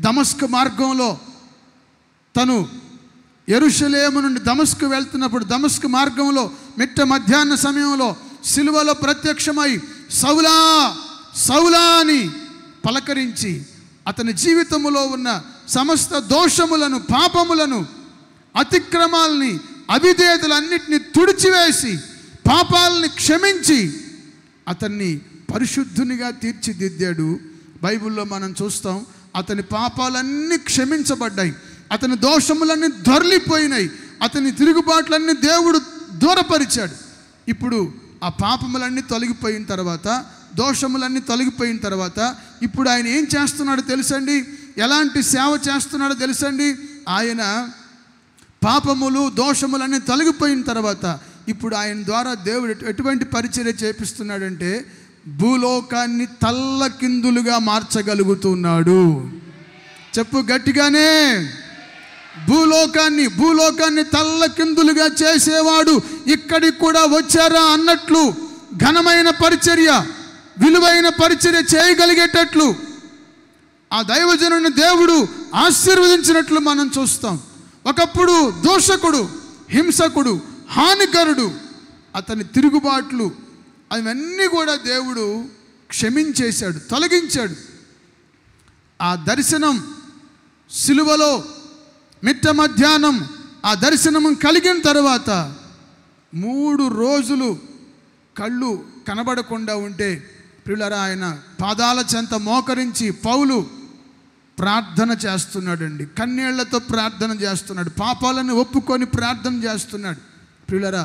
దమస్కు మార్గంలో తను యెరూషలేము నుండి దమస్కు వెళ్తున్నప్పుడు దమస్కు మార్గంలో మిట్ట మధ్యాహ్న సమయంలో సిలువలో ప్రత్యక్షమై సౌలా సౌలా అని పలకరించి అతని జీవితములో ఉన్న సమస్త దోషములను, పాపములను, అతిక్రమాలని, అవిధేయతలన్నిటిని తుడిచివేసి పాపాలని క్షమించి అతన్ని పరిశుద్ధునిగా తీర్చిదిద్దాడు. బైబిల్లో మనం చూస్తాం, అతని పాపాలన్నీ క్షమించబడ్డాయి, అతని దోషములన్నీ దొర్లిపోయినాయి, అతని తిరుగుబాట్లన్నీ దేవుడు దూరపరిచాడు. ఇప్పుడు ఆ పాపములన్నీ తొలగిపోయిన తర్వాత, దోషములన్నీ తొలగిపోయిన తర్వాత ఇప్పుడు ఆయన ఏం చేస్తున్నాడో తెలుసండి? ఎలాంటి సేవ చేస్తున్నాడో తెలుసండి? ఆయన పాపములు, దోషములన్నీ తొలగిపోయిన తర్వాత ఇప్పుడు ఆయన ద్వారా దేవుడు ఎటువంటి పరిచర్య చేపిస్తున్నాడంటే భూలోకాన్ని తల్లకిందులుగా మార్చగలుగుతున్నాడు. చెప్పు గట్టిగానే, భూలోకాన్ని తల్లకిందులుగా చేసేవాడు ఇక్కడికి కూడా వచ్చారా అన్నట్లు ఘనమైన పరిచర్య, విలువైన పరిచర్య చేయగలిగేటట్లు ఆ దైవజనుని దేవుడు ఆశీర్వదించినట్లు మనం చూస్తాం. ఒకప్పుడు దోషకుడు, హింసకుడు, హానికరుడు, అతని తిరుగుబాట్లు అవన్నీ కూడా దేవుడు క్షమించేశాడు, తొలగించాడు. ఆ దర్శనం సిలువలో మిట్ట మధ్యాహ్నం ఆ దర్శనం కలిగిన తర్వాత 3 రోజులు కళ్ళు కనబడకుండా ఉంటే ప్రియులారా ఆయన పాదాల చెంత మోకరించి పౌలు ప్రార్థన చేస్తున్నాడండి. కన్నీళ్లతో ప్రార్థన చేస్తున్నాడు, పాపాలను ఒప్పుకొని ప్రార్థన చేస్తున్నాడు. ప్రియులారా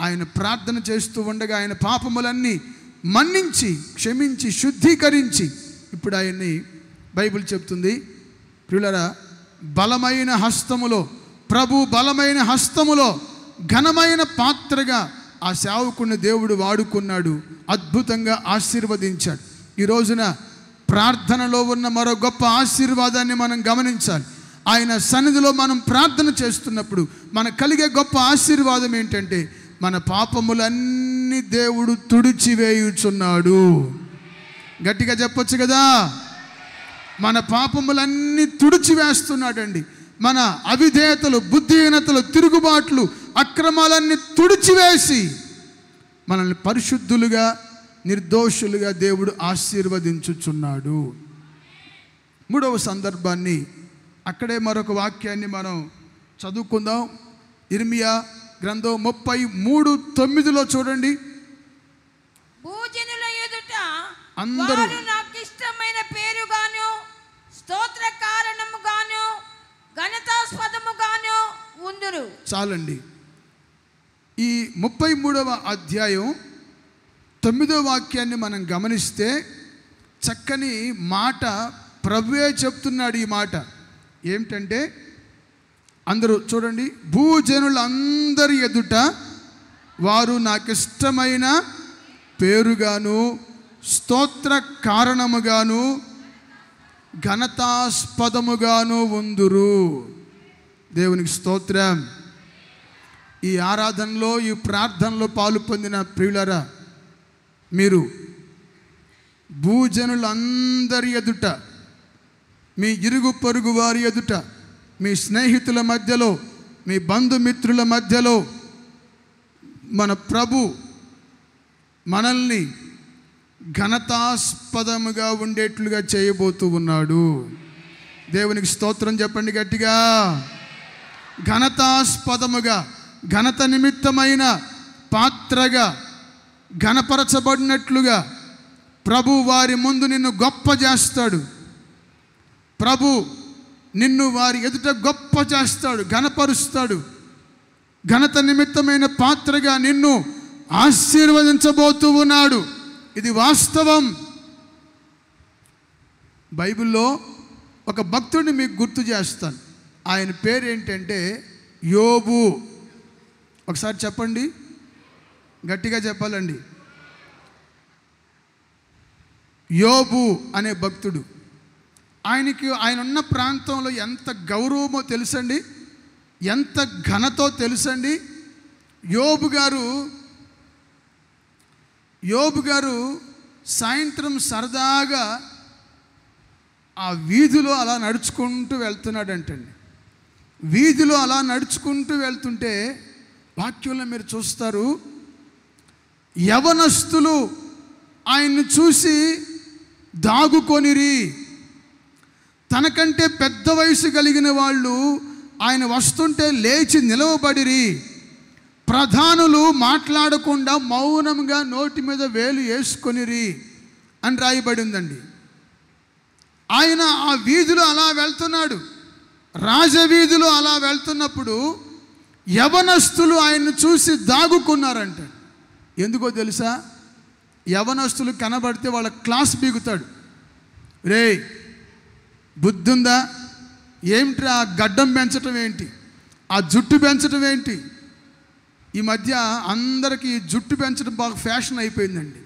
ఆయన ప్రార్థన చేస్తూ ఉండగా ఆయన పాపములన్నీ మన్నించి, క్షమించి, శుద్ధీకరించి ఇప్పుడు ఆయన్ని బైబిల్ చెప్తుంది ప్రియులారా బలమైన హస్తములో, ప్రభు బలమైన హస్తములో ఘనమైన పాత్రగా ఆ సేవకుని దేవుడు వాడుకున్నాడు, అద్భుతంగా ఆశీర్వదించాడు. ఈ రోజున ప్రార్థనలో ఉన్న మరో గొప్ప ఆశీర్వాదాన్ని మనం గమనించాలి. ఆయన సన్నిధిలో మనం ప్రార్థన చేస్తున్నప్పుడు మనకు కలిగే గొప్ప ఆశీర్వాదం ఏంటంటే మన పాపములన్నీ దేవుడు తుడిచివేయుచున్నాడు. గట్టిగా చెప్పొచ్చు కదా, మన పాపములన్నీ తుడిచివేస్తున్నాడండి. మన అవిధేయతలు, బుద్ధిహీనతలు, తిరుగుబాట్లు, అక్రమాలన్నీ తుడిచివేసి మనల్ని పరిశుద్ధులుగా, నిర్దోషులుగా దేవుడు ఆశీర్వదించుచున్నాడు. 3వ సందర్భాన్ని, అక్కడే మరొక వాక్యాన్ని మనం చదువుకుందాం. ఇర్మియా గ్రంథం 33:9 చూడండి. భూజనుల ఎదుట అందరూ వారు నాకు ఇష్టమైన పేరుగాను, స్తోత్ర కారణముగాను, ఘనతాస్పదముగాను ఉందురు. చాలండి. ఈ 33వ అధ్యాయం 9వ వాక్యాన్ని మనం గమనిస్తే చక్కని మాట ప్రభువే చెప్తున్నాడు. ఈ మాట ఏమిటంటే అందరూ చూడండి, భూజనులందరి ఎదుట వారు నాకు ఇష్టమైన పేరుగాను, స్తోత్ర కారణముగాను, ఘనతాస్పదముగాను ఉందురు. దేవునికి స్తోత్రం. ఈ ఆరాధనలో, ఈ ప్రార్థనలో పాలు పొందిన ప్రియులరా, మీరు భూజనులందరి ఎదుట, మీ ఇరుగు పొరుగు వారి ఎదుట, మీ స్నేహితుల మధ్యలో, మీ బంధుమిత్రుల మధ్యలో మన ప్రభు మనల్ని ఘనతాస్పదముగా ఉండేట్లుగా చేయబోతూ ఉన్నాడు. దేవునికి స్తోత్రం చెప్పండి గట్టిగా. ఘనతాస్పదముగా, ఘనత నిమిత్తమైన పాత్రగా ఘనపరచబడినట్లుగా ప్రభు వారి ముందు నిన్ను గొప్ప చేస్తాడు. ప్రభు నిన్ను వారి ఎదుట గొప్ప చేస్తాడు, ఘనపరుస్తాడు. ఘనత నిమిత్తమైన పాత్రగా నిన్ను ఆశీర్వదించబోతూ ఉన్నాడు. ఇది వాస్తవం. బైబిల్లో ఒక భక్తుడిని మీకు గుర్తు చేస్తాను. ఆయన పేరు ఏంటంటే యోబు. ఒకసారి చెప్పండి, గట్టిగా చెప్పాలండి. యోబు అనే భక్తుడు. ఆయన ఉన్న ప్రాంతంలో ఎంత గౌరవమో తెలుసండి, ఎంత ఘనతో తెలుసండి. యోబు గారు సాయంత్రం సరదాగా ఆ వీధిలో అలా నడుచుకుంటూ వెళ్తున్నాడంటండి. వీధిలో అలా నడుచుకుంటూ వెళ్తుంటే వాక్యంలో మీరు చూస్తారు, యవనస్తులు ఆయన్ని చూసి దాగుకొనిరి. తనకంటే పెద్ద వయసు కలిగిన వాళ్ళు ఆయన వస్తుంటే లేచి నిలవబడిరి. ప్రధానులు మాట్లాడకుండా మౌనంగా నోటి మీద వేలు వేసుకొనిరి అని రాయబడి ఉందండి. ఆయన ఆ వీధిలో అలా వెళ్తున్నాడు, రాజవీధిలో అలా వెళ్తున్నప్పుడు యవనస్తులు ఆయన్ని చూసి దాగుకున్నారంట. ఎందుకో తెలుసా? యవనస్తులు కనబడితే వాళ్ళ క్లాస్ బీగుతాడు. రే, బుద్ధుందా? ఏమిటి ఆ గడ్డం పెంచటం ఏంటి, ఆ జుట్టు పెంచటం ఏంటి? ఈ మధ్య అందరికీ జుట్టు పెంచడం బాగా ఫ్యాషన్ అయిపోయిందండి.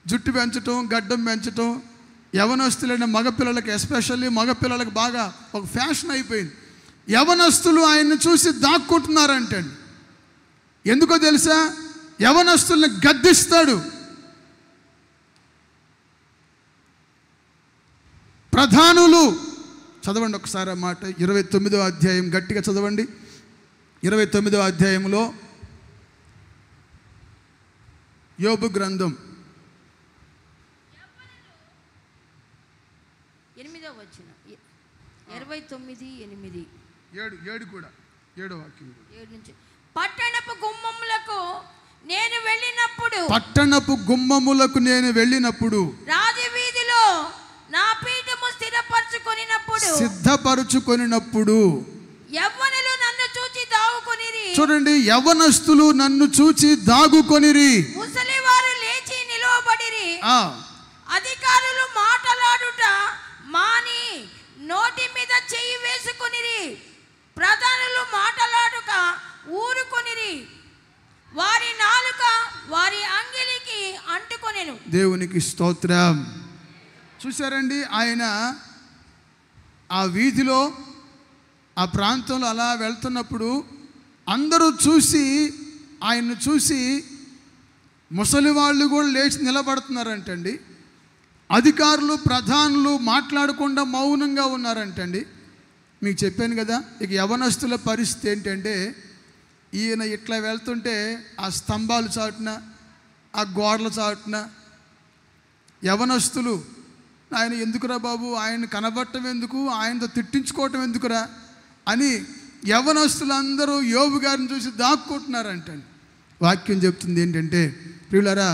జుట్టు పెంచటం, గడ్డం పెంచటం యవనస్తులైన మగపిల్లలకి, ఎస్పెషల్లీ మగపిల్లలకు బాగా ఒక ఫ్యాషన్ అయిపోయింది. యవనస్తులు ఆయన్ని చూసి దాక్కుంటున్నారంటండి. ఎందుకో తెలుసా? యవనస్తుల్ని గద్దిస్తాడు. ప్రధానులు, చదవండి ఒకసారి ఆ మాట, 29వ అధ్యాయం గట్టిగా చదవండి. 29వ అధ్యాయంలో యోబు గ్రంథం 8వ వచనం, 29:8 7 కూడా 7వ వాక్యం. 7 నుంచి పట్టణపు గుమ్మములకు నేను వెళ్ళినప్పుడు, పట్టణపు గుమ్మములకు నేను వెళ్ళినప్పుడు, రాజవీధిలో నా పీఠము సిద్ధపరచుకొనినప్పుడు యవ్వనులు నన్ను చూచి దాగుకొనిరి. చూడండి, యవ్వనస్తులు నన్ను చూచి దాగుకొనిరి. ముసలివారు లేచి నిలవబడిరి. అధికారులు మాట్లాడుట మాని నోటి మీద చెయ్యి వేసుకొనిరి. ప్రధానులు మాట్లాడుక ఊరుకొనిరి. వారి నాలుక వారి అంగిలికి అంటుకొనెను. దేవునికి స్తోత్రం. చూశారండి, ఆయన ఆ వీధిలో, ఆ ప్రాంతంలో అలా వెళ్తున్నప్పుడు అందరూ చూసి, ఆయన్ను చూసి ముసలి వాళ్ళు కూడా లేచి నిలబడుతున్నారంటండి. అధికారులు, ప్రధానులు మాట్లాడకుండా మౌనంగా ఉన్నారంటండి. మీకు చెప్పాను కదా, ఇక యవనస్తుల పరిస్థితి ఏంటంటే, ఈయన ఇట్లా వెళ్తుంటే ఆ స్తంభాలు చాటున, ఆ గోడల చాటున యవనస్తులు, ఆయన ఎందుకురా బాబు, ఆయన కనబడటం ఎందుకు, ఆయనతో తిట్టించుకోవటం ఎందుకురా అని యవనస్తులందరూ యోబు గారిని చూసి దాక్కుంటున్నారంటండి. వాక్యం చెప్తుంది ఏంటంటే, ప్రియులారా,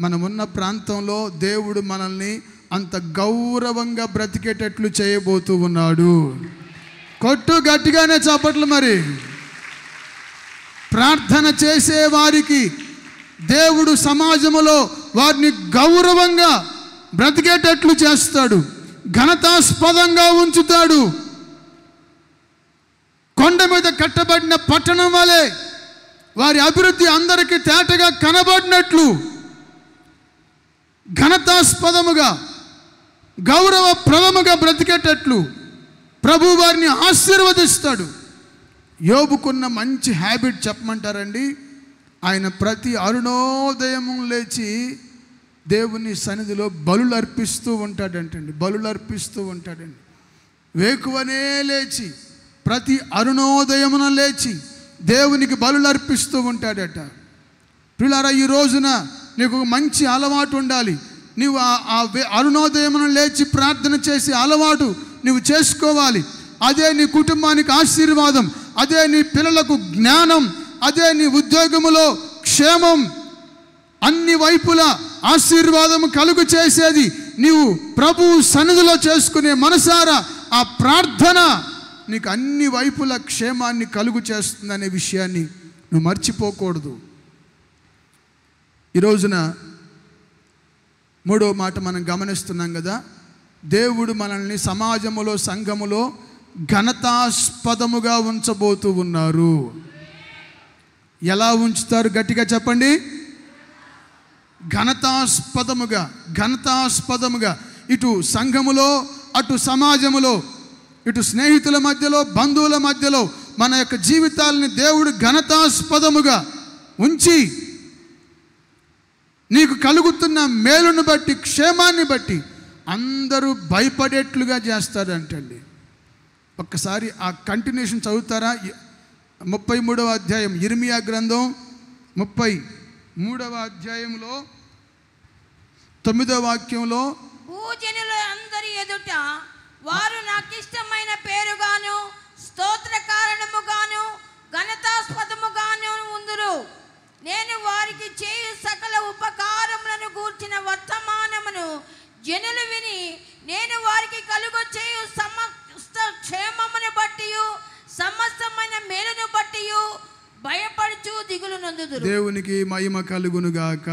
మనమున్న ప్రాంతంలో దేవుడు మనల్ని అంత గౌరవంగా బ్రతికేటట్లు చేయబోతూ ఉన్నాడు. కొట్టు గట్టిగానే చప్పట్లు. మరి ప్రార్థన చేసే వారికి దేవుడు సమాజంలో వారిని గౌరవంగా బ్రతికేటట్లు చేస్తాడు, ఘనతాస్పదంగా ఉంచుతాడు. కొండ మీద కట్టబడిన పట్టణం వలె వారి అభివృద్ధి అందరికీ తేటగా కనబడినట్లు ఘనతాస్పదముగా, గౌరవప్రదముగా బ్రతికేటట్లు ప్రభు వారిని ఆశీర్వదిస్తాడు. యోబుకున్న మంచి హ్యాబిట్ చెప్పమంటారండి. ఆయన ప్రతి అరుణోదయము లేచి దేవుని సన్నిధిలో బలులు అర్పిస్తూ ఉంటాడంటండి. బలులు అర్పిస్తూ ఉంటాడండి. వేకువనే లేచి, ప్రతి అరుణోదయమున లేచి దేవునికి బలులు అర్పిస్తూ ఉంటాడట. ప్రియులారా, ఈ రోజున నీకు ఒక మంచి అలవాటు ఉండాలి. నీవు ఆ అరుణోదయమున లేచి ప్రార్థన చేసే అలవాటు నువ్వు చేసుకోవాలి. అదే నీ కుటుంబానికి ఆశీర్వాదం, అదే నీ పిల్లలకు జ్ఞానం, అదే నీ ఉద్యోగములో క్షేమం, అన్ని వైపులా ఆశీర్వాదము కలుగు చేసేది నీవు ప్రభు సన్నిధిలో చేసుకునే మనసారా ఆ ప్రార్థన నీకు అన్ని వైపుల క్షేమాన్ని కలుగు చేస్తుందనే విషయాన్ని నువ్వు మర్చిపోకూడదు. ఈ రోజున మూడో మాట మనం గమనిస్తున్నాం కదా, దేవుడు మనల్ని సమాజములో, సంఘములో ఘనతాస్పదముగా ఉంచబోతూ ఉన్నారు. ఎలా ఉంచుతారు? గట్టిగా చెప్పండి. ఘనతాస్పదముగా, ఘనతాస్పదముగా. ఇటు సంఘములో, అటు సమాజములో, ఇటు స్నేహితుల మధ్యలో, బంధువుల మధ్యలో మన యొక్క జీవితాలని దేవుడు ఘనతాస్పదముగా ఉంచి నీకు కలుగుతున్న మేలును బట్టి, క్షేమాన్ని బట్టి అందరూ భయపడేట్లుగా చేస్తాడంటండి. ఒక్కసారి ఆ కంటిన్యూషన్ చదువుతారా? 33వ అధ్యాయం, యిర్మీయా గ్రంథం 33వ అధ్యాయంలో 9వ వాక్యంలో, భూజనుల అందరి ఎదుట వారు నాకు ఇష్టమైన పేరుగాను స్తోత్ర కారణముగాను ఘనతాస్పదముగాను ఉందురు. నేను వారికి చేయు సకల ఉపకారములను గూర్చిన వర్తమానమును జనులు విని నేను వారికి కలుగ చేయు సమస్త క్షేమమును బట్టి సమస్తమైన మేలును బట్టి భయపడుచు దిగులు నొందుదురు. దేవునికి మహిమ కలుగునుగాక.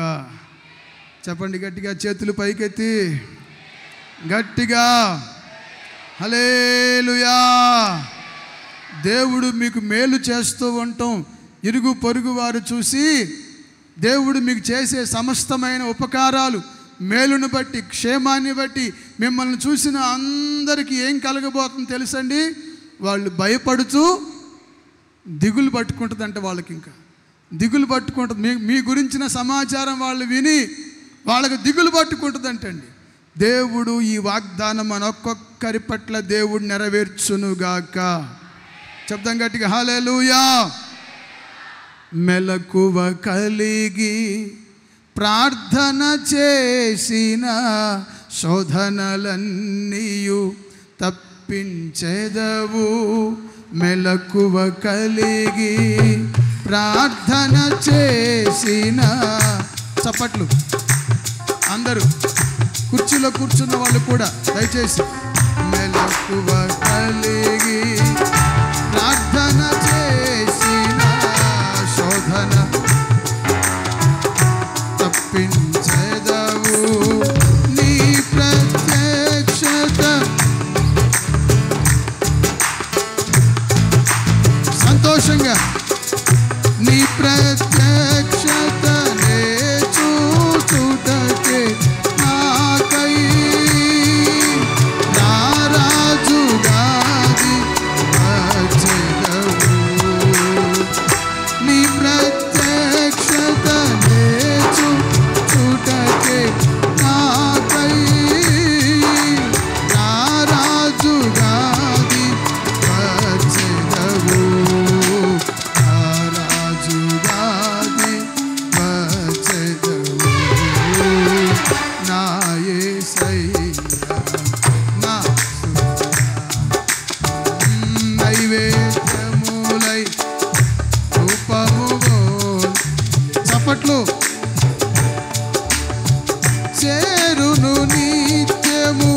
చెప్పండి గట్టిగా, చేతులు పైకెత్తి గట్టిగా హల్లెలూయా. దేవుడు మీకు మేలు చేస్తూ ఉంటాం. ఇరుగు పొరుగు వారు చూసి దేవుడు మీకు చేసే సమస్తమైన ఉపకారాలు, మేలును బట్టి, క్షేమాన్ని బట్టి మిమ్మల్ని చూసిన అందరికీ ఏం కలగబోతుందో తెలుసండి? వాళ్ళు భయపడుతూ దిగులు పట్టుకుంటుందంట. వాళ్ళకి ఇంకా దిగులు పట్టుకుంటుంది. మీ గురించిన సమాచారం వాళ్ళు విని వాళ్ళకి దిగులు పట్టుకుంటుందంటండి. దేవుడు ఈ వాగ్దానం మన ఒక్కొక్కరి పట్ల దేవుడు నెరవేర్చునుగాక. చెప్తాం గట్టిగా హల్లెలూయా. మెలకువ కలిగి ప్రార్థన చేసిన శోధనలన్నీయు తప్పించెదవు. మెలకువ కలిగి ప్రార్థన చేసిన, చప్పట్లు అందరూ కుర్చీలో కూర్చున్న వాళ్ళు కూడా దయచేసి, మెలకువ కలిగి ప్రార్థన చేసిన శోధన తప్పించెదవు. నీ ప్రత్యక్షత సంతోషంగా, నీ ప్రత్యక్షతనే చూచుటకే నాకై నా రాజుగాది వచ్చెదవు. నీ ప్రత్యక్షతనే చూచుటకే నాకై నా రాజుగాది వచ్చెదవు. నైవేద్యములై రూపముగో చప్పట్లు చేరును నిత్యము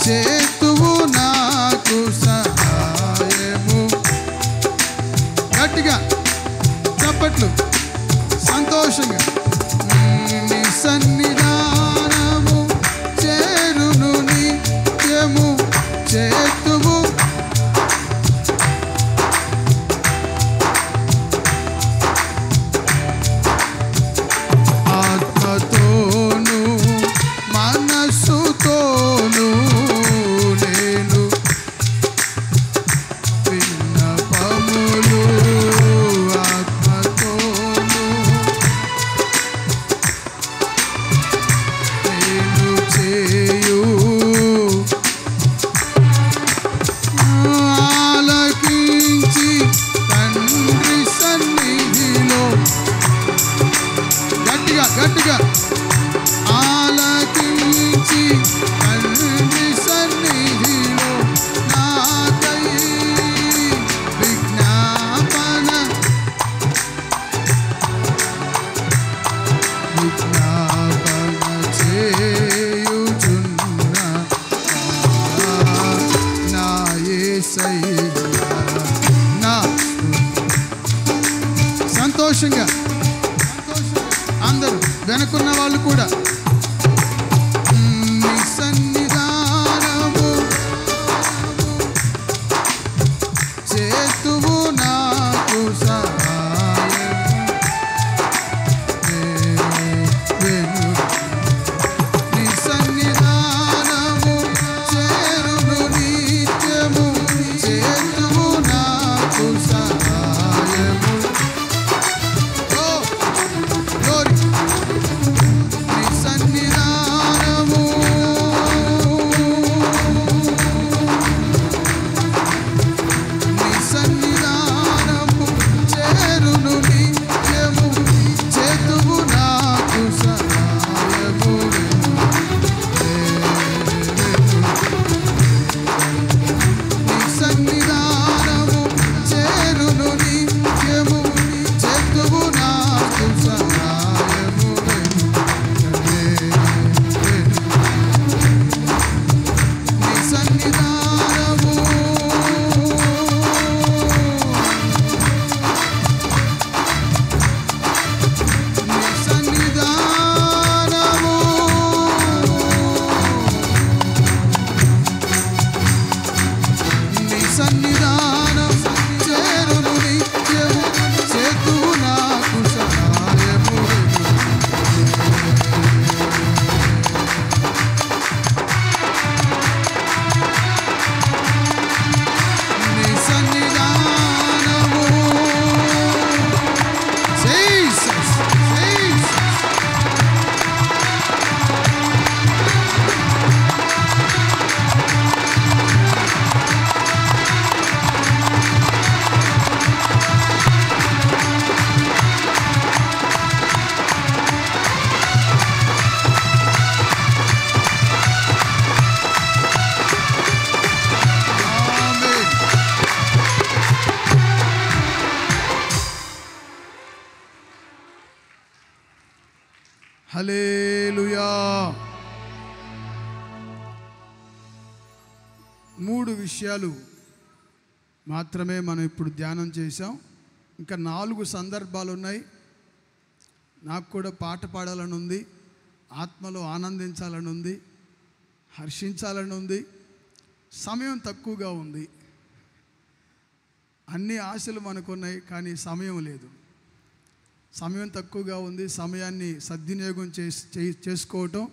చేతువు నాకు సహాయము. గట్టిగా చప్పట్లు సంతోషంగా. నీ సన్నిధానము చేరును నిత్యము చేతువు. ఆత్మతోను మనస్సుతోను నేను విన్నపములు, ఆత్మతోను నేను చేయు ఆలకించి తండ్రి సన్నిధిలో, గట్టిగా గట్టిగా ఆలకించి తండ్రి సన్నిధిలో నాకై విజ్ఞాపన చేయుచున్న నా యేసయ్యా నా. సంతోషంగా అందరూ వెనుకున్న వాళ్ళు కూడా, నీ సన్నిధానము చేతువు నాకు సహాయము. నీ సన్నిధానము చేరును నిత్యము చేతువు నాకు సహాయము. నీ సన్నిధానం చేరును నిత్యము చేతువు నాకు సహాయము నీ సన్నిధానము జీసస్ జీసస్ హల్లెలూయా. 3 విషయాలు మాత్రమే మనం ఇప్పుడు ధ్యానం చేసాం. ఇంకా 4 సందర్భాలు ఉన్నాయి. నాకు కూడా పాట పాడాలని ఉంది, ఆత్మలో ఆనందించాలని ఉంది, హర్షించాలని ఉంది. సమయం తక్కువగా ఉంది. అన్ని ఆశలు మనకున్నాయి, కానీ సమయం లేదు. సమయం తక్కువగా ఉంది. సమయాన్ని సద్వినియోగం చేసుకోవటం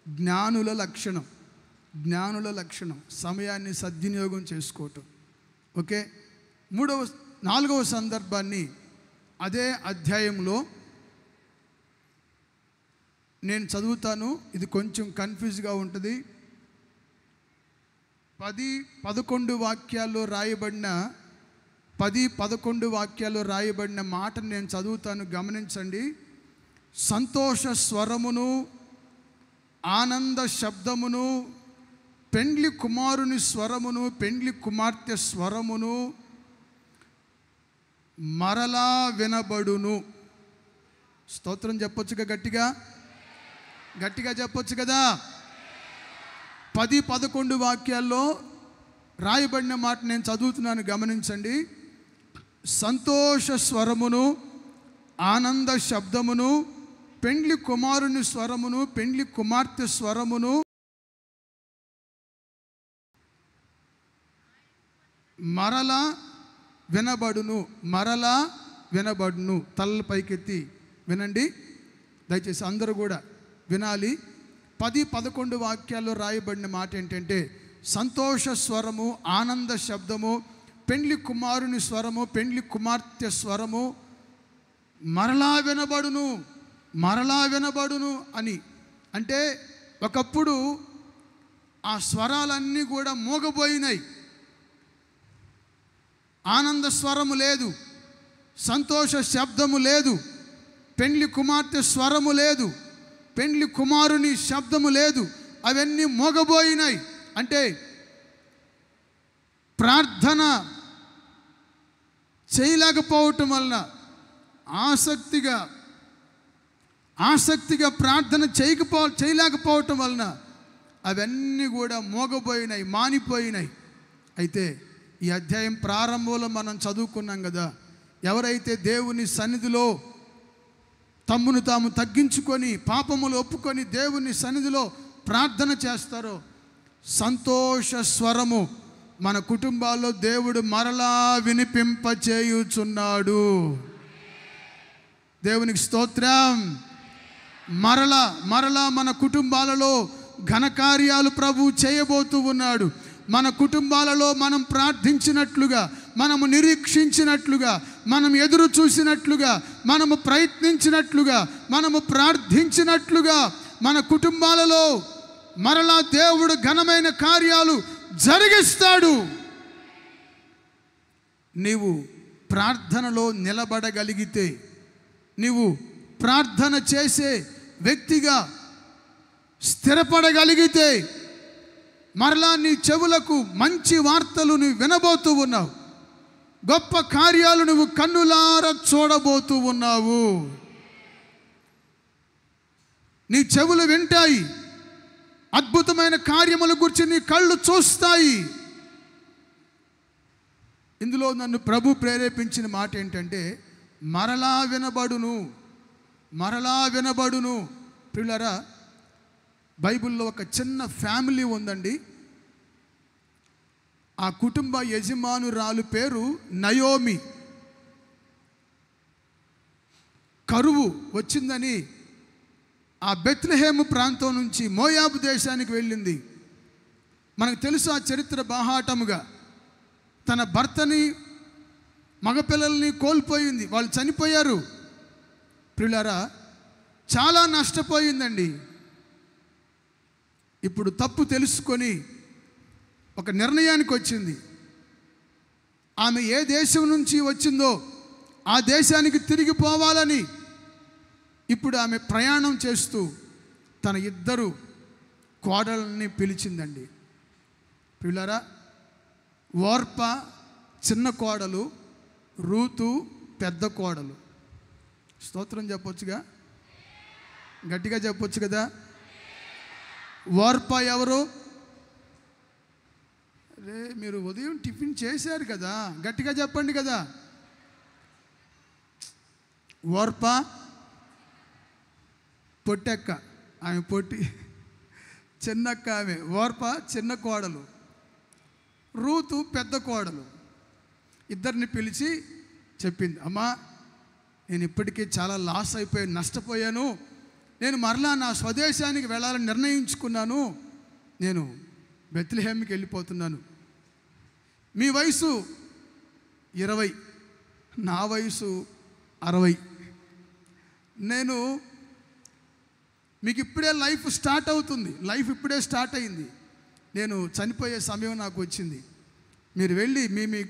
జ్ఞానుల లక్షణం. జ్ఞానుల లక్షణం సమయాన్ని సద్వినియోగం చేసుకోవటం. ఓకే. 4వ సందర్భాన్ని అదే అధ్యాయంలో నేను చదువుతాను. ఇది కొంచెం కన్ఫ్యూజ్గా ఉంటుంది. 10-11 వాక్యాల్లో రాయబడిన 10-11 వాక్యాలు రాయబడిన మాటను నేను చదువుతాను, గమనించండి. సంతోష స్వరమును, ఆనంద శబ్దమును, పెండ్లి కుమారుని స్వరమును, పెండ్లి కుమార్తె స్వరమును మరలా వినబడును. స్తోత్రం చెప్పొచ్చుగా, గట్టిగా గట్టిగా చెప్పొచ్చు కదా. 10-11 వాక్యాల్లో రాయబడిన మాట నేను చదువుతున్నాను, గమనించండి. సంతోష స్వరమును, ఆనంద శబ్దమును, పెండ్లి కుమారుని స్వరమును, పెండ్లి కుమార్తె స్వరమును మరలా వినబడును. మరలా వినబడును. తలల పైకెత్తి వినండి దయచేసి, అందరూ కూడా వినాలి. 10-11 వాక్యాల్లో రాయబడిన మాట ఏంటంటే, సంతోష స్వరము, ఆనంద శబ్దము, పెండ్లి కుమారుని స్వరము, పెండ్లి కుమార్తె స్వరము మరలా వినబడును, మరలా వినబడును అని. అంటే ఒకప్పుడు ఆ స్వరాలన్నీ కూడా మోగబోయినాయి. ఆనంద స్వరము లేదు, సంతోష శబ్దము లేదు, పెండ్లి కుమార్తె స్వరము లేదు, పెండ్లి కుమారుని శబ్దము లేదు. అవన్నీ మోగబోయినాయి. అంటే ప్రార్థన చేయలేకపోవటం వలన, ఆసక్తిగా ప్రార్థన చేయలేకపోవటం వలన అవన్నీ కూడా మోగపోయినాయి, మానిపోయినాయి. అయితే ఈ అధ్యాయం ప్రారంభంలో మనం చదువుకున్నాం కదా, ఎవరైతే దేవుని సన్నిధిలో తమ్మును తాము తగ్గించుకొని పాపములు ఒప్పుకొని దేవుని సన్నిధిలో ప్రార్థన చేస్తారో, సంతోష స్వరము మన కుటుంబాల్లో దేవుడు మరలా వినిపింపచేయుచున్నాడు. దేవునికి స్తోత్రం. మరలా మన కుటుంబాలలో ఘనకార్యాలు ప్రభు చేయబోతూ ఉన్నాడు. మన కుటుంబాలలో మనం ప్రార్థించినట్లుగా, మనము నిరీక్షించినట్లుగా, మనం ఎదురు చూసినట్లుగా, మనము ప్రయత్నించినట్లుగా, మనము ప్రార్థించినట్లుగా మన కుటుంబాలలో మరలా దేవుడు ఘనమైన కార్యాలు జరిగిస్తాడు. నీవు ప్రార్థనలో నిలబడగలిగితే, నీవు ప్రార్థన చేసే వ్యక్తిగా స్థిరపడగలిగితే, మరలా నీ చెవులకు మంచి వార్తలు నువ్వు వినబోతూ ఉన్నావు. గొప్ప కార్యాలు నువ్వు కన్నులార చూడబోతూ ఉన్నావు. నీ చెవులు వింటాయి, అద్భుతమైన కార్యముల గురించి నీ కళ్ళు చూస్తాయి. ఇందులో నన్ను ప్రభు ప్రేరేపించిన మాట ఏంటంటే, మరలా వినబడును, మరలా వినబడును. ప్రియులారా, బైబిల్లో ఒక చిన్న ఫ్యామిలీ ఉందండి. ఆ కుటుంబ యజమానురాలు పేరు నయోమి. కరువు వచ్చిందని ఆ బెత్లెహేము ప్రాంతం నుంచి మోయాబు దేశానికి వెళ్ళింది. మనకు తెలుసు ఆ చరిత్ర బాహాటముగా. తన భర్తని మగపిల్లల్ని కోల్పోయింది, వాళ్ళు చనిపోయారు. ప్రియులారా, చాలా నష్టపోయిందండి. ఇప్పుడు తప్పు తెలుసుకొని ఒక నిర్ణయానికి వచ్చింది. ఆమె ఏ దేశం నుంచి వచ్చిందో ఆ దేశానికి తిరిగి పోవాలని ఇప్పుడు ఆమె ప్రయాణం చేస్తూ తన 2 కోడళ్ళని పిలిచిందండి. పిల్లరా, ఓర్ప చిన్న కోడలు, రూతు పెద్ద కోడలు. స్తోత్రం చెప్పొచ్చుగా, గట్టిగా చెప్పొచ్చు కదా. ఓర్ప ఎవరు? రే, మీరు ఉదయం టిఫిన్ చేశారు కదా, గట్టిగా చెప్పండి కదా. ఓర్ప పొట్టెక్క, ఆమె పొట్టి, చిన్నక్క ఆమె. ఓర్ప చిన్న కోడలు, రూతు పెద్ద కోడలు. ఇద్దరిని పిలిచి చెప్పింది, అమ్మా నేను ఇప్పటికీ చాలా లాస్ అయిపోయాను, నష్టపోయాను. నేను మరలా నా స్వదేశానికి వెళ్ళాలని నిర్ణయించుకున్నాను. నేను బెత్లెహేముకి వెళ్ళిపోతున్నాను. మీ వయసు 20, నా వయసు 60. నేను మీకు ఇప్పుడే లైఫ్ స్టార్ట్ అవుతుంది, లైఫ్ ఇప్పుడే స్టార్ట్ అయింది. నేను చనిపోయే సమయం నాకు వచ్చింది. మీరు వెళ్ళి మీ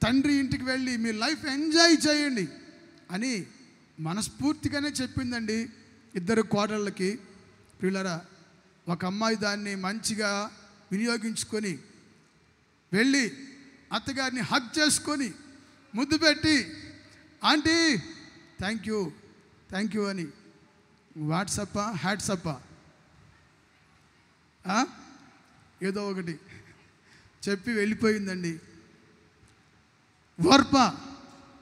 తండ్రి ఇంటికి వెళ్ళి మీ లైఫ్ ఎంజాయ్ చేయండి అని మనస్ఫూర్తిగానే చెప్పిందండి 2 కోడళ్ళకి. పిల్లరా, ఒక అమ్మాయి దాన్ని మంచిగా వినియోగించుకొని వెళ్ళి అత్తగారిని హగ్ చేసుకొని ముద్దు పెట్టి, ఆంటీ థ్యాంక్ యూ అని వాట్సప్పా హ్యాట్సప్పా ఏదో ఒకటి చెప్పి వెళ్ళిపోయిందండి. వర్ప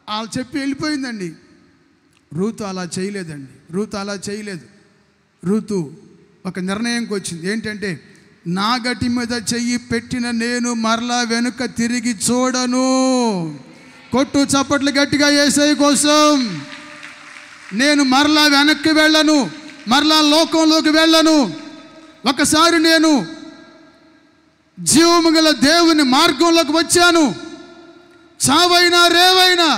వాళ్ళు చెప్పి వెళ్ళిపోయిందండి. రూతు అలా చేయలేదండి. రూతు ఒక నిర్ణయంకి వచ్చింది. ఏంటంటే, నా గటి మీద చెయ్యి పెట్టిన నేను మరలా వెనుక తిరిగి చూడను. కొట్టు చప్పట్లు గట్టిగా యేసయ్య కోసం. నేను మరలా వెనక్కి వెళ్ళను, మరలా లోకంలోకి వెళ్ళను. ఒకసారి నేను జీవము గల దేవుని మార్గంలోకి వచ్చాను. చావైనా రేవైనా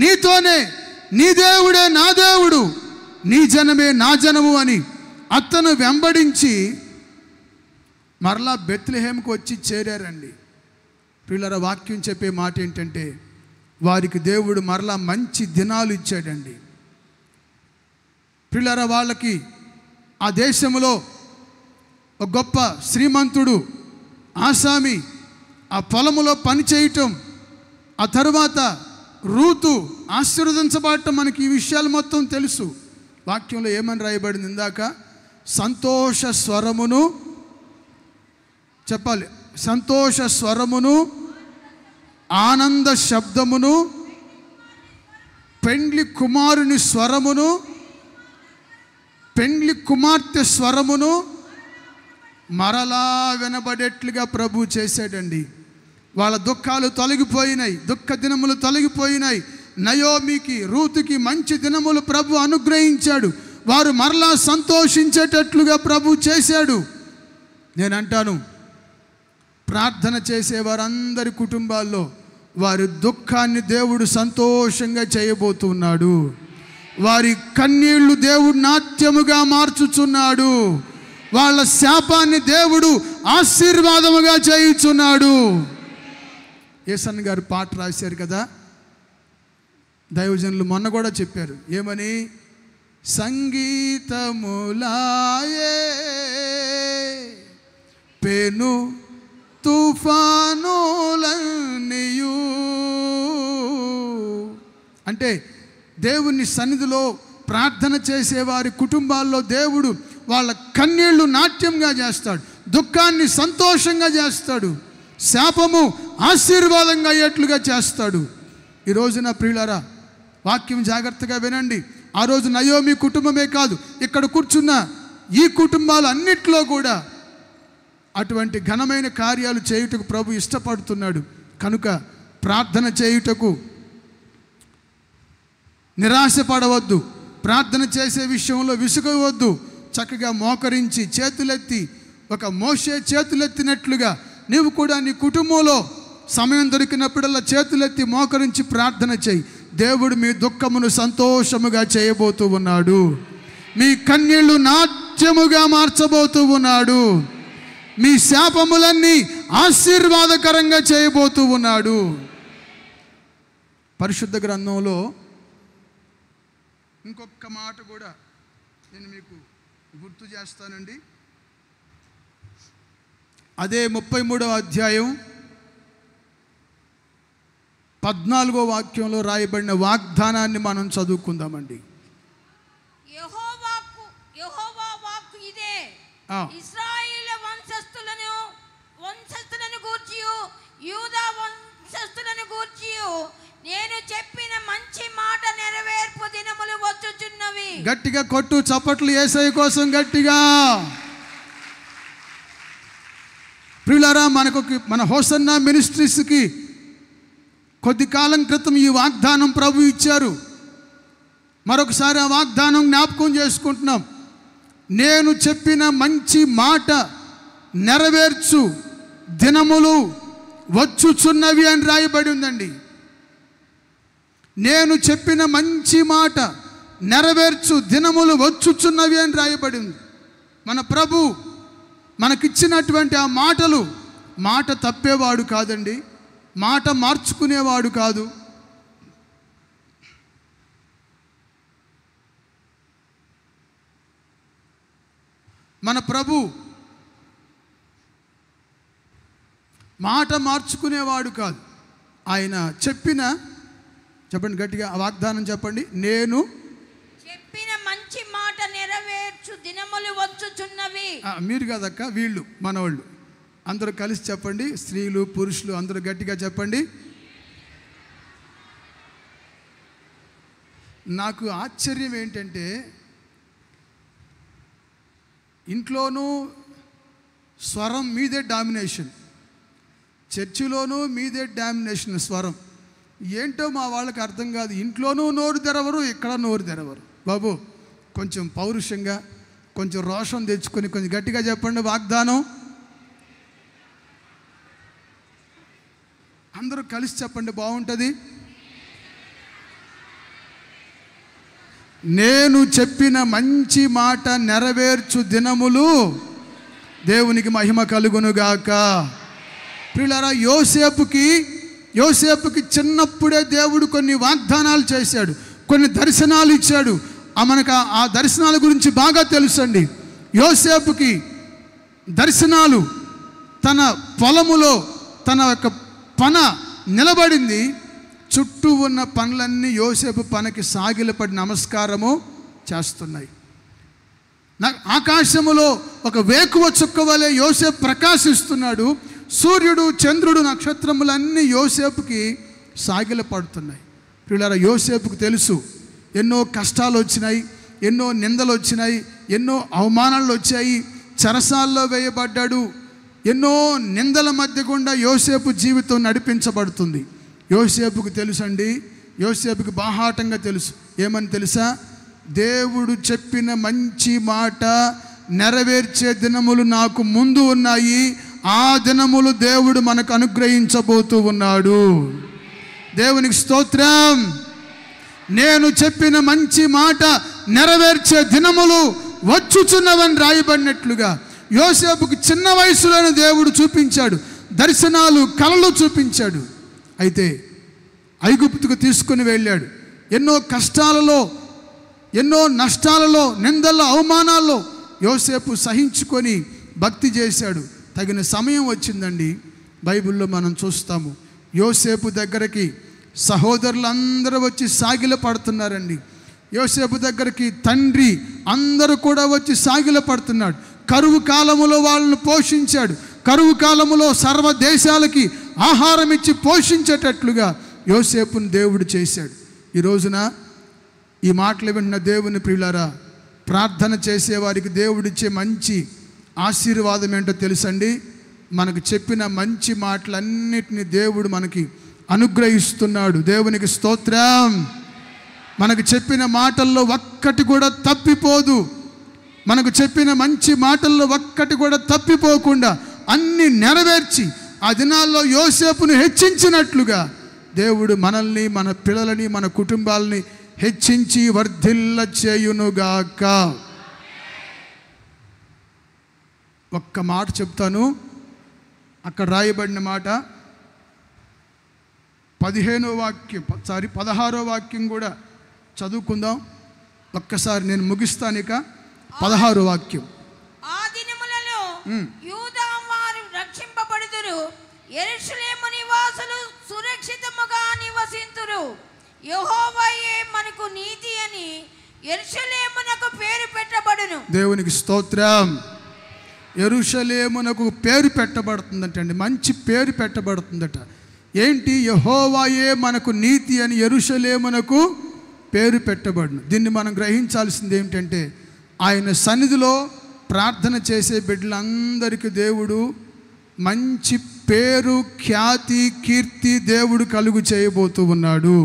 నీతోనే, నీ దేవుడే నా దేవుడు, నీ జనమే నా జనము అని అతను వెంబడించి మరలా బెత్లెహేముకు వచ్చి చేరారండి. పిల్లల వాక్యం చెప్పే మాట ఏంటంటే, వారికి దేవుడు మరలా మంచి దినాలు ఇచ్చాడండి. పిల్లల వాళ్ళకి ఆ దేశంలో ఒక గొప్ప శ్రీమంతుడు ఆసామి ఆ పొలములో పని చేయటం, ఆ తరువాత రూతు ఆశీర్వదించబడటం, మనకి ఈ విషయాలు మొత్తం తెలుసు. వాక్యంలో ఏమని రాయబడింది ఇందాక? సంతోష స్వరమును చెప్పాలి, సంతోష స్వరమును, ఆనంద శబ్దమును, పెండ్లి కుమారుని స్వరమును, పెండ్లి కుమార్తె స్వరమును మరలా వినబడేట్లుగా ప్రభు చేశాడండి. వాళ్ళ దుఃఖాలు తొలగిపోయినాయి, దుఃఖ దినములు తొలగిపోయినాయి. నయోమికి, రూతుకి మంచి దినములు ప్రభు అనుగ్రహించాడు. వారు మరలా సంతోషించేటట్లుగా ప్రభు చేశాడు. నేను అంటాను, ప్రార్థన చేసే వారందరి కుటుంబాల్లో వారి దుఃఖాన్ని దేవుడు సంతోషంగా చేయబోతున్నాడు. వారి కన్నీళ్లు దేవుడు నాట్యముగా మార్చుచున్నాడు. వాళ్ళ శాపాన్ని దేవుడు ఆశీర్వాదముగా చేయుచున్నాడు. యేసన్న గారు పాట రాశారు కదా, దైవజనులు మొన్న కూడా చెప్పారు. ఏమని? సంగీతములాయే పెను తుఫానులన్నీయు. అంటే దేవుని సన్నిధిలో ప్రార్థన చేసేవారి కుటుంబాల్లో దేవుడు వాళ్ళ కన్నీళ్లు నాట్యంగా చేస్తాడు, దుఃఖాన్ని సంతోషంగా చేస్తాడు, శాపము ఆశీర్వాదంగా అయ్యేట్లుగా చేస్తాడు. ఈ రోజున ప్రియులారా, వాక్యం జాగ్రత్తగా వినండి. ఆ రోజు నయోమి కుటుంబమే కాదు, ఇక్కడ కూర్చున్న ఈ కుటుంబాలు అన్నిట్లో కూడా అటువంటి ఘనమైన కార్యాలు చేయుటకు ప్రభు ఇష్టపడుతున్నాడు. కనుక ప్రార్థన చేయుటకు నిరాశపడవద్దు. ప్రార్థన చేసే విషయంలో విసుగవద్దు. చక్కగా మోకరించి చేతులెత్తి, ఒక మోషే చేతులెత్తినట్లుగా నీవు కూడా నీ కుటుంబంలో సమయం దొరికినప్పుడల్లా చేతులెత్తి మోకరించి ప్రార్థన చేయి. దేవుడు మీ దుఃఖమును సంతోషముగా చేయబోతూ ఉన్నాడు. మీ కన్నీళ్లు నాట్యముగా మార్చబోతూ ఉన్నాడు. మీ శాపములన్నీ ఆశీర్వాదకరంగా చేయబోతూ ఉన్నాడు. పరిశుద్ధ గ్రంథంలో ఇంకొక మాట కూడా నేను మీకు గుర్తు చేస్తానండి. అదే 33వ అధ్యాయం 14వ వాక్యంలో రాయబడిన వాగ్దానాన్ని మనం చదువుకుందామండి. యెహోవా వాక్కు ఇదే, ఇశ్రాయేలు వంశస్థులను గూర్చియు యూదా వంశస్థులను గూర్చియు నేను చెప్పిన మంచి మాట నెరవేర్పు దినములు వచ్చుచున్నవి. గట్టిగా కొట్టు చప్పట్లు యేసయ్య కోసం గట్టిగా. ప్రియులారా, మన హోసన్నా మినిస్ట్రీస్కి కొద్ది కాలం క్రితం ఈ వాగ్దానం ప్రభు ఇచ్చారు. మరొకసారి ఆ వాగ్దానం జ్ఞాపకం చేసుకుంటున్నాం. నేను చెప్పిన మంచి మాట నెరవేర్చు దినములు వచ్చుచున్నవి అని రాయబడి ఉందండి. నేను చెప్పిన మంచి మాట నెరవేర్చు దినములు వచ్చుచున్నవి అని రాయబడి ఉంది. మన ప్రభు మనకిచ్చినటువంటి ఆ మాటలు, మాట తప్పేవాడు కాదండి, మాట మార్చుకునేవాడు కాదు. మన ప్రభు మాట మార్చుకునేవాడు కాదు. ఆయన చెప్పండి గట్టిగా ఆ వాగ్దానం చెప్పండి. నేను చెప్పిన మంచి మాట నెరవేర్చు దినములు వచ్చుచున్నవి. మీరు కాదక్క, వీళ్ళు మనవాళ్ళు అందరూ కలిసి చెప్పండి. స్త్రీలు పురుషులు అందరూ గట్టిగా చెప్పండి. నాకు ఆశ్చర్యం ఏంటంటే, ఇంట్లోనూ స్వరం మీదే డామినేషన్, చర్చిలోనూ మీదే డామినేషన్ స్వరం. ఏంటో మా వాళ్ళకి అర్థం కాదు. ఇంట్లోనూ నోరు తెరవరు, ఇక్కడ నోరు తెరవరు. బాబు కొంచెం పౌరుషంగా, కొంచెం రోషం తెచ్చుకొని కొంచెం గట్టిగా చెప్పండి వాగ్దానం. అందరూ కలిసి చెప్పండి, బాగుంటుంది. నేను చెప్పిన మంచి మాట నెరవేర్చు దినములు, దేవునికి మహిమ కలుగునుగాక. ప్రియులారా, యోసేపుకి చిన్నప్పుడే దేవుడు కొన్ని వాగ్దానాలు చేశాడు, కొన్ని దర్శనాలు ఇచ్చాడు. మనకు ఆ దర్శనాల గురించి బాగా తెలుసండి. యోసేపుకి దర్శనాలు, తన పొలములో తన యొక్క పన నిలబడింది. చుట్టూ ఉన్న పనులన్నీ యోసేపు పనకి సాగిలపడి నమస్కారము చేస్తున్నాయి. ఆకాశములో ఒక వేకువ చుక్క వలె యోసేపు ప్రకాశిస్తున్నాడు. సూర్యుడు, చంద్రుడు, నక్షత్రములన్నీ యోసేపుకి సాగిలపడుతున్నాయి. ప్రియులారా, యోసేపుకు తెలుసు ఎన్నో కష్టాలు వచ్చినాయి, ఎన్నో నిందలు వచ్చినాయి, ఎన్నో అవమానాలు వచ్చాయి, చెరసాల్లో వేయబడ్డాడు. ఎన్నో నిందల మధ్య గుండా యోసేపు జీవితం నడిపించబడుతుంది. యోసేపుకు తెలుసండి, యోసేపుకి బాహాటంగా తెలుసు. ఏమని తెలుసా? దేవుడు చెప్పిన మంచి మాట నెరవేర్చే దినములు నాకు ముందు ఉన్నాయి. ఆ దినములు దేవుడు మనకు అనుగ్రహించబోతూ ఉన్నాడు. దేవునికి స్తోత్రం. నేను చెప్పిన మంచి మాట నెరవేర్చే దినములు వచ్చుచున్నవని రాయబడినట్లుగా యోసేపుకు చిన్న వయసులోనే దేవుడు చూపించాడు, దర్శనాలు, కలలు చూపించాడు. అయితే ఐగుప్తుకు తీసుకుని వెళ్ళాడు. ఎన్నో కష్టాలలో, ఎన్నో నష్టాలలో, నిందల్లో, అవమానాల్లో యోసేపు సహించుకొని భక్తి చేశాడు. తగిన సమయం వచ్చిందండి. బైబిల్లో మనం చూస్తాము, యోసేపు దగ్గరికి సహోదరులందరూ వచ్చి సాగిల పడుతున్నారండి. యోసేపు దగ్గరికి తండ్రి అందరూ కూడా వచ్చి సాగిల పడుతున్నాడు. కరువు కాలములో వాళ్ళను పోషించాడు. కరువు కాలములో సర్వ దేశాలకి ఆహారం ఇచ్చి పోషించేటట్లుగా యోసేపును దేవుడు చేశాడు. ఈ రోజున ఈ మాటలు వింటున్న దేవుని ప్రియులారా, ప్రార్థన చేసేవారికి దేవుడిచ్చే మంచి ఆశీర్వాదం ఏంటో తెలుసండి? మనకు చెప్పిన మంచి మాటలన్నిటిని దేవుడు మనకి అనుగ్రహిస్తున్నాడు. దేవునికి స్తోత్రం. మనకు చెప్పిన మాటల్లో ఒక్కటి కూడా తప్పిపోదు. మనకు చెప్పిన మంచి మాటల్లో ఒక్కటి కూడా తప్పిపోకుండా అన్ని నెరవేర్చి ఆ దినాల్లో యోసేపును హెచ్చించినట్లుగా దేవుడు మనల్ని, మన పిల్లలని, మన కుటుంబాలని హెచ్చించి వర్ధిల్ల చేయునుగాక. ఒక్క మాట చెప్తాను. అక్కడ రాయబడిన మాట 15వ వాక్యం, 16వ వాక్యం కూడా చదువుకుందాం. ఒక్కసారి నేను ముగిస్తాను. ఇక 16వ వాక్యం. ఆ దినములలో యూదా వారు రక్షింపబడుదురు, యెరూషలేము నివాసులు సురక్షితముగా నివసింతురు. యెహోవాయే మనకు నీతి అని యెరూషలేమునకు పేరు పెట్టబడును. దేవునికి స్తోత్రం. యెరూషలేమునకు పేరు పెట్టబడుతుందటండి. మంచి పేరు పెట్టబడుతుందట. ఏంటి? యెహోవాయే మనకు నీతి అని యెరూషలేమునకు పేరు పెట్టబడును. దీన్ని మనం గ్రహించాల్సింది ఏమిటంటే, ఆయన సన్నిధిలో ప్రార్థన చేసే బిడ్డలందరికీ దేవుడు మంచి పేరు, ఖ్యాతి, కీర్తి దేవుడు కలుగు చేయబోతూ ఉన్నాడు.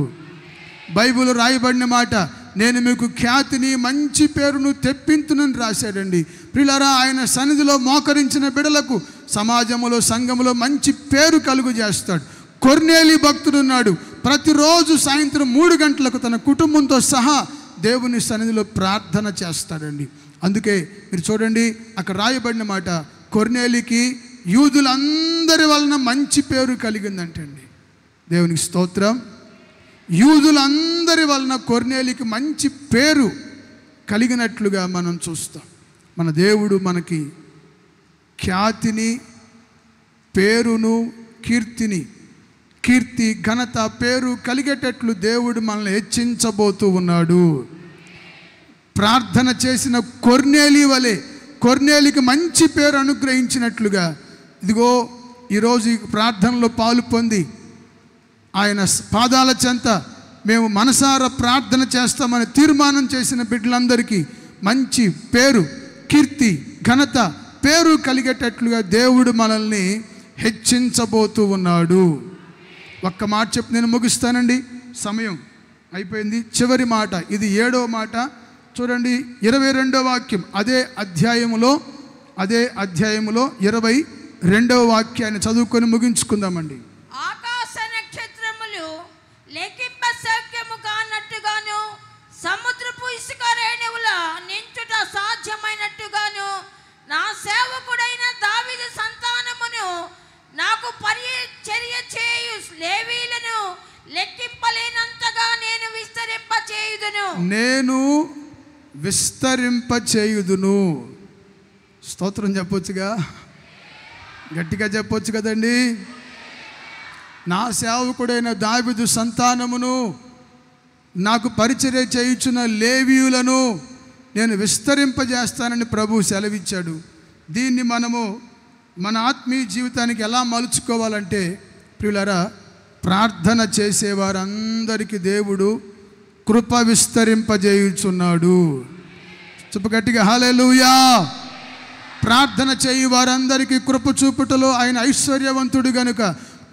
బైబిల్ రాయబడిన మాట, నేను మీకు ఖ్యాతిని, మంచి పేరును తెప్పించునని రాశాడండి. ప్రియులారా, ఆయన సన్నిధిలో మోకరించిన బిడ్డలకు సమాజంలో, సంఘములో మంచి పేరు కలుగు చేస్తాడు. కొర్నేలి భక్తుడున్నాడు. ప్రతిరోజు సాయంత్రం 3 గంటలకు తన కుటుంబంతో సహా దేవుని సన్నిధిలో ప్రార్థన చేస్తాడండి. అందుకే మీరు చూడండి, అక్కడ రాయబడిన మాట, కొర్నేలికి యూదులందరి వలన మంచి పేరు కలిగిందంటండి. దేవునికి స్తోత్రం. యూదులందరి వలన కొర్నేలికి మంచి పేరు కలిగినట్లుగా మనం చూస్తాం. మన దేవుడు మనకి ఖ్యాతిని, పేరును, కీర్తి, ఘనత, పేరు కలిగేటట్లు దేవుడు మనల్ని హెచ్చించబోతూ ఉన్నాడు. ప్రార్థన చేసిన కొర్నేలి వలె కొర్నేలికి మంచి పేరు అనుగ్రహించినట్లుగా, ఇదిగో ఈరోజు ఈ ప్రార్థనలో పాలు పొంది ఆయన పాదాల చెంత మేము మనసారా ప్రార్థన చేస్తామని తీర్మానం చేసిన బిడ్డలందరికీ మంచి పేరు, కీర్తి, ఘనత, పేరు కలిగేటట్లుగా దేవుడు మనల్ని హెచ్చించబోతూ ఉన్నాడు. ఒక్క మాట చెప్పి నేను ముగిస్తానండి. సమయం అయిపోయింది. చివరి మాట, ఇది 7వ మాట. చూడండి, 22వ వాక్యం. అదే అధ్యాయములో 22వ వాక్యాన్ని చదువుకొని ముగించుకుందామండి. ఆకాశ నక్షత్రములు లెక్కింప శక్యము కానట్టుగాను, సముద్రపు ఇసుక రేణువుల నించుట సాధ్యమైనట్టుగాను, నా సేవకుడైన దావీదు సంతానమును నాకు పరిచర్య చేయు లేవీలను లెక్కింపలేనంతగా నేను విస్తరింపచేయుదును. స్తోత్రం చెప్పొచ్చుగా, గట్టిగా చెప్పొచ్చు కదండి. నా సేవకుడైన దావీదు సంతానమును నాకు పరిచర్య చేయుచున్న లేవీయులను నేను విస్తరింపజేస్తానని ప్రభు సెలవిచ్చాడు. దీన్ని మనము మన ఆత్మీయ జీవితానికి ఎలా మలుచుకోవాలంటే, ప్రియులారా, ప్రార్థన చేసేవారందరికీ దేవుడు కృప విస్తరింపజేయుచున్నాడు. చెప్పు గట్టిగా హల్లెలూయా. ప్రార్థన చేయు వారందరికీ కృప చూపుటలో ఆయన ఐశ్వర్యవంతుడు గనుక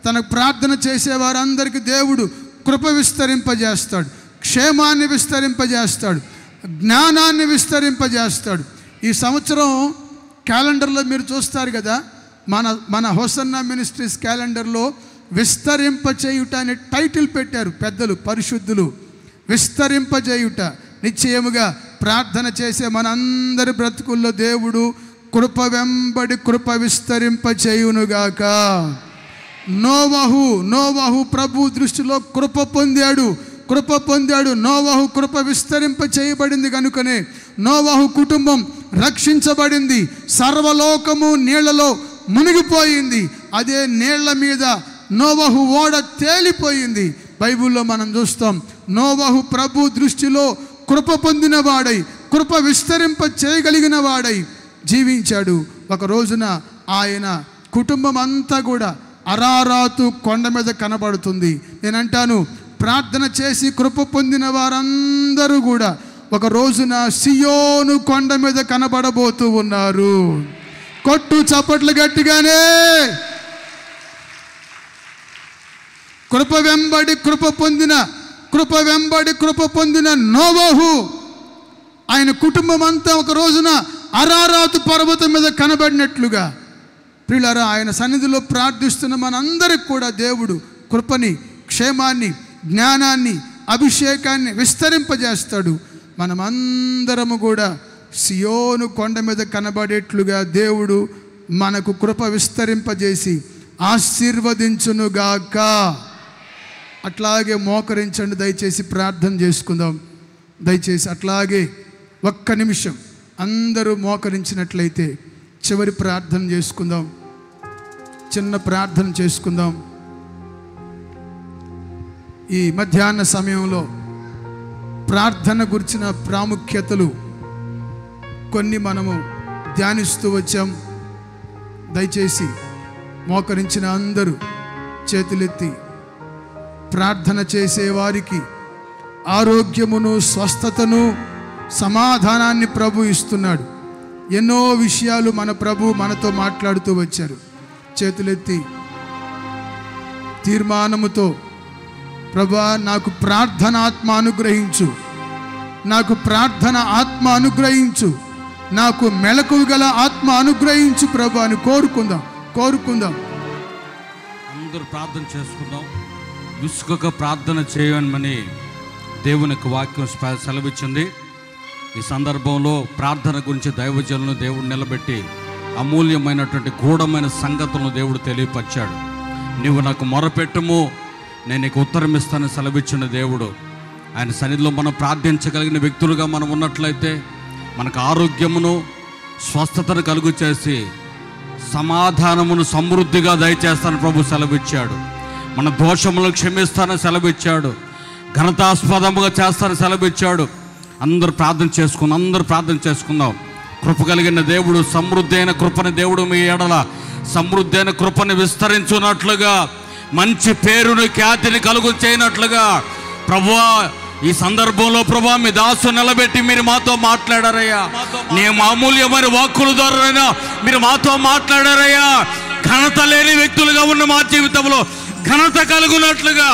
తన ప్రార్థన చేసేవారందరికీ దేవుడు కృప విస్తరింపజేస్తాడు, క్షేమాన్ని విస్తరింపజేస్తాడు, జ్ఞానాన్ని విస్తరింపజేస్తాడు. ఈ సంవత్సరం క్యాలెండర్లో మీరు చూస్తారు కదా, మన హోసన్నా మినిస్ట్రీస్ క్యాలెండర్లో విస్తరింపచేయుట అనే టైటిల్ పెట్టారు పెద్దలు, పరిశుద్ధులు. విస్తరింపజేయుట. నిశ్చయముగా ప్రార్థన చేసే మనందరి బ్రతుకుల్లో దేవుడు కృప వెంబడి కృప విస్తరింపచేయునుగాక. నోవహు ప్రభు దృష్టిలో కృప పొందాడు. నోవహు కృప విస్తరింప చేయబడింది కనుకనే నోవహు కుటుంబం రక్షించబడింది. సర్వలోకము నీళ్లలో మునిగిపోయింది. అదే నీళ్ల మీద నోవహు ఓడ తేలిపోయింది. బైబిల్లో మనం చూస్తాం, నోవహు ప్రభు దృష్టిలో కృప పొందిన వాడై, కృప విస్తరింప చేయగలిగిన వాడై జీవించాడు. ఒక రోజున ఆయన కుటుంబం అంతా కూడా అరారాతు కొండ మీద కనబడుతుంది. నేనంటాను, ప్రార్థన చేసి కృప పొందిన వారందరూ కూడా ఒక రోజున సియోను కొండ మీద కనబడబోతూ ఉన్నారు. కొట్టు చప్పట్లు గట్టిగానే. కృప వెంబడి కృప పొందిన నోవహు ఆయన కుటుంబం అంతా ఒక రోజున అరారాతు పర్వతం మీద కనబడినట్లుగా, ప్రియులారా, ఆయన సన్నిధిలో ప్రార్థిస్తున్న మనందరికి కూడా దేవుడు కృపని, క్షేమాన్ని, జ్ఞానాన్ని, అభిషేకాన్ని విస్తరింపజేస్తాడు. మనమందరము కూడా సియోను కొండ మీద కనబడేట్లుగా దేవుడు మనకు కృప విస్తరింపజేసి ఆశీర్వదించునుగాక. అట్లాగే మోకరించండి, దయచేసి ప్రార్థన చేసుకుందాం. దయచేసి అట్లాగే ఒక్క నిమిషం అందరూ మోకరించినట్లయితే చివరి ప్రార్థన చేసుకుందాం. చిన్న ప్రార్థన చేసుకుందాం. ఈ మధ్యాహ్న సమయంలో ప్రార్థన గురించిన ప్రాముఖ్యతలు కొన్ని మనము ధ్యానిస్తూ వచ్చాం. దయచేసి మోకరించిన అందరూ చేతులెత్తి ప్రార్థన చేసేవారికి ఆరోగ్యమును, స్వస్థతను, సమాధానాన్ని ప్రభు ఇస్తున్నాడు. ఎన్నో విషయాలు మన ప్రభు మనతో మాట్లాడుతూ వచ్చారు. చేతులెత్తి తీర్మానముతో, ప్రభువా నాకు ప్రార్థన ఆత్మ అనుగ్రహించు, నాకు ప్రార్థన ఆత్మ అనుగ్రహించు, నాకు మెలకువ గల ఆత్మ అనుగ్రహించు ప్రభు అని కోరుకుందాం. అందరూ ప్రార్థన చేసుకుందాం. విసుగక ప్రార్థన చేయమని దేవునికి వాక్యం సెలవిచ్చింది. ఈ సందర్భంలో ప్రార్థన గురించి దైవజనులను దేవుడు నిలబెట్టి అమూల్యమైనటువంటి గూఢమైన సంగతులను దేవుడు తెలియపరిచాడు. నీవు నాకు మొరపెట్టుము, నేను నీకు ఉత్తరం ఇస్తానని సెలవిచ్చిన దేవుడు. ఆయన సన్నిధిలో మనం ప్రార్థించగలిగిన వ్యక్తులుగా మనం ఉన్నట్లయితే మనకు ఆరోగ్యమును, స్వస్థతను కలుగు చేసి సమాధానమును సమృద్ధిగా దయచేస్తానని ప్రభు సెలవిచ్చాడు. మన దోషములను క్షమిస్తానని సెలవిచ్చాడు. ఘనతాస్పదముగా చేస్తానని సెలవిచ్చాడు. అందరూ ప్రార్థన చేసుకుందాం. కృప కలిగిన దేవుడు, సమృద్ధి అయిన కృపని దేవుడు మీ ఎడల సమృద్ధి అయిన కృపని విస్తరించున్నట్లుగా, మంచి పేరును, ఖ్యాతిని కలుగు చేయనట్లుగా ప్రభువా ఈ సందర్భంలో ప్రభువా మీ దాసు నిలబెట్టి మీరు మాతో మాట్లాడారయ్యా. నీ అమూల్యమైన వాక్కుల ద్వారా మీరు మాతో మాట్లాడారయ్యా. ఘనత లేని వ్యక్తులుగా ఉన్న మా జీవితంలో ఘనత కలుగునట్లుగా,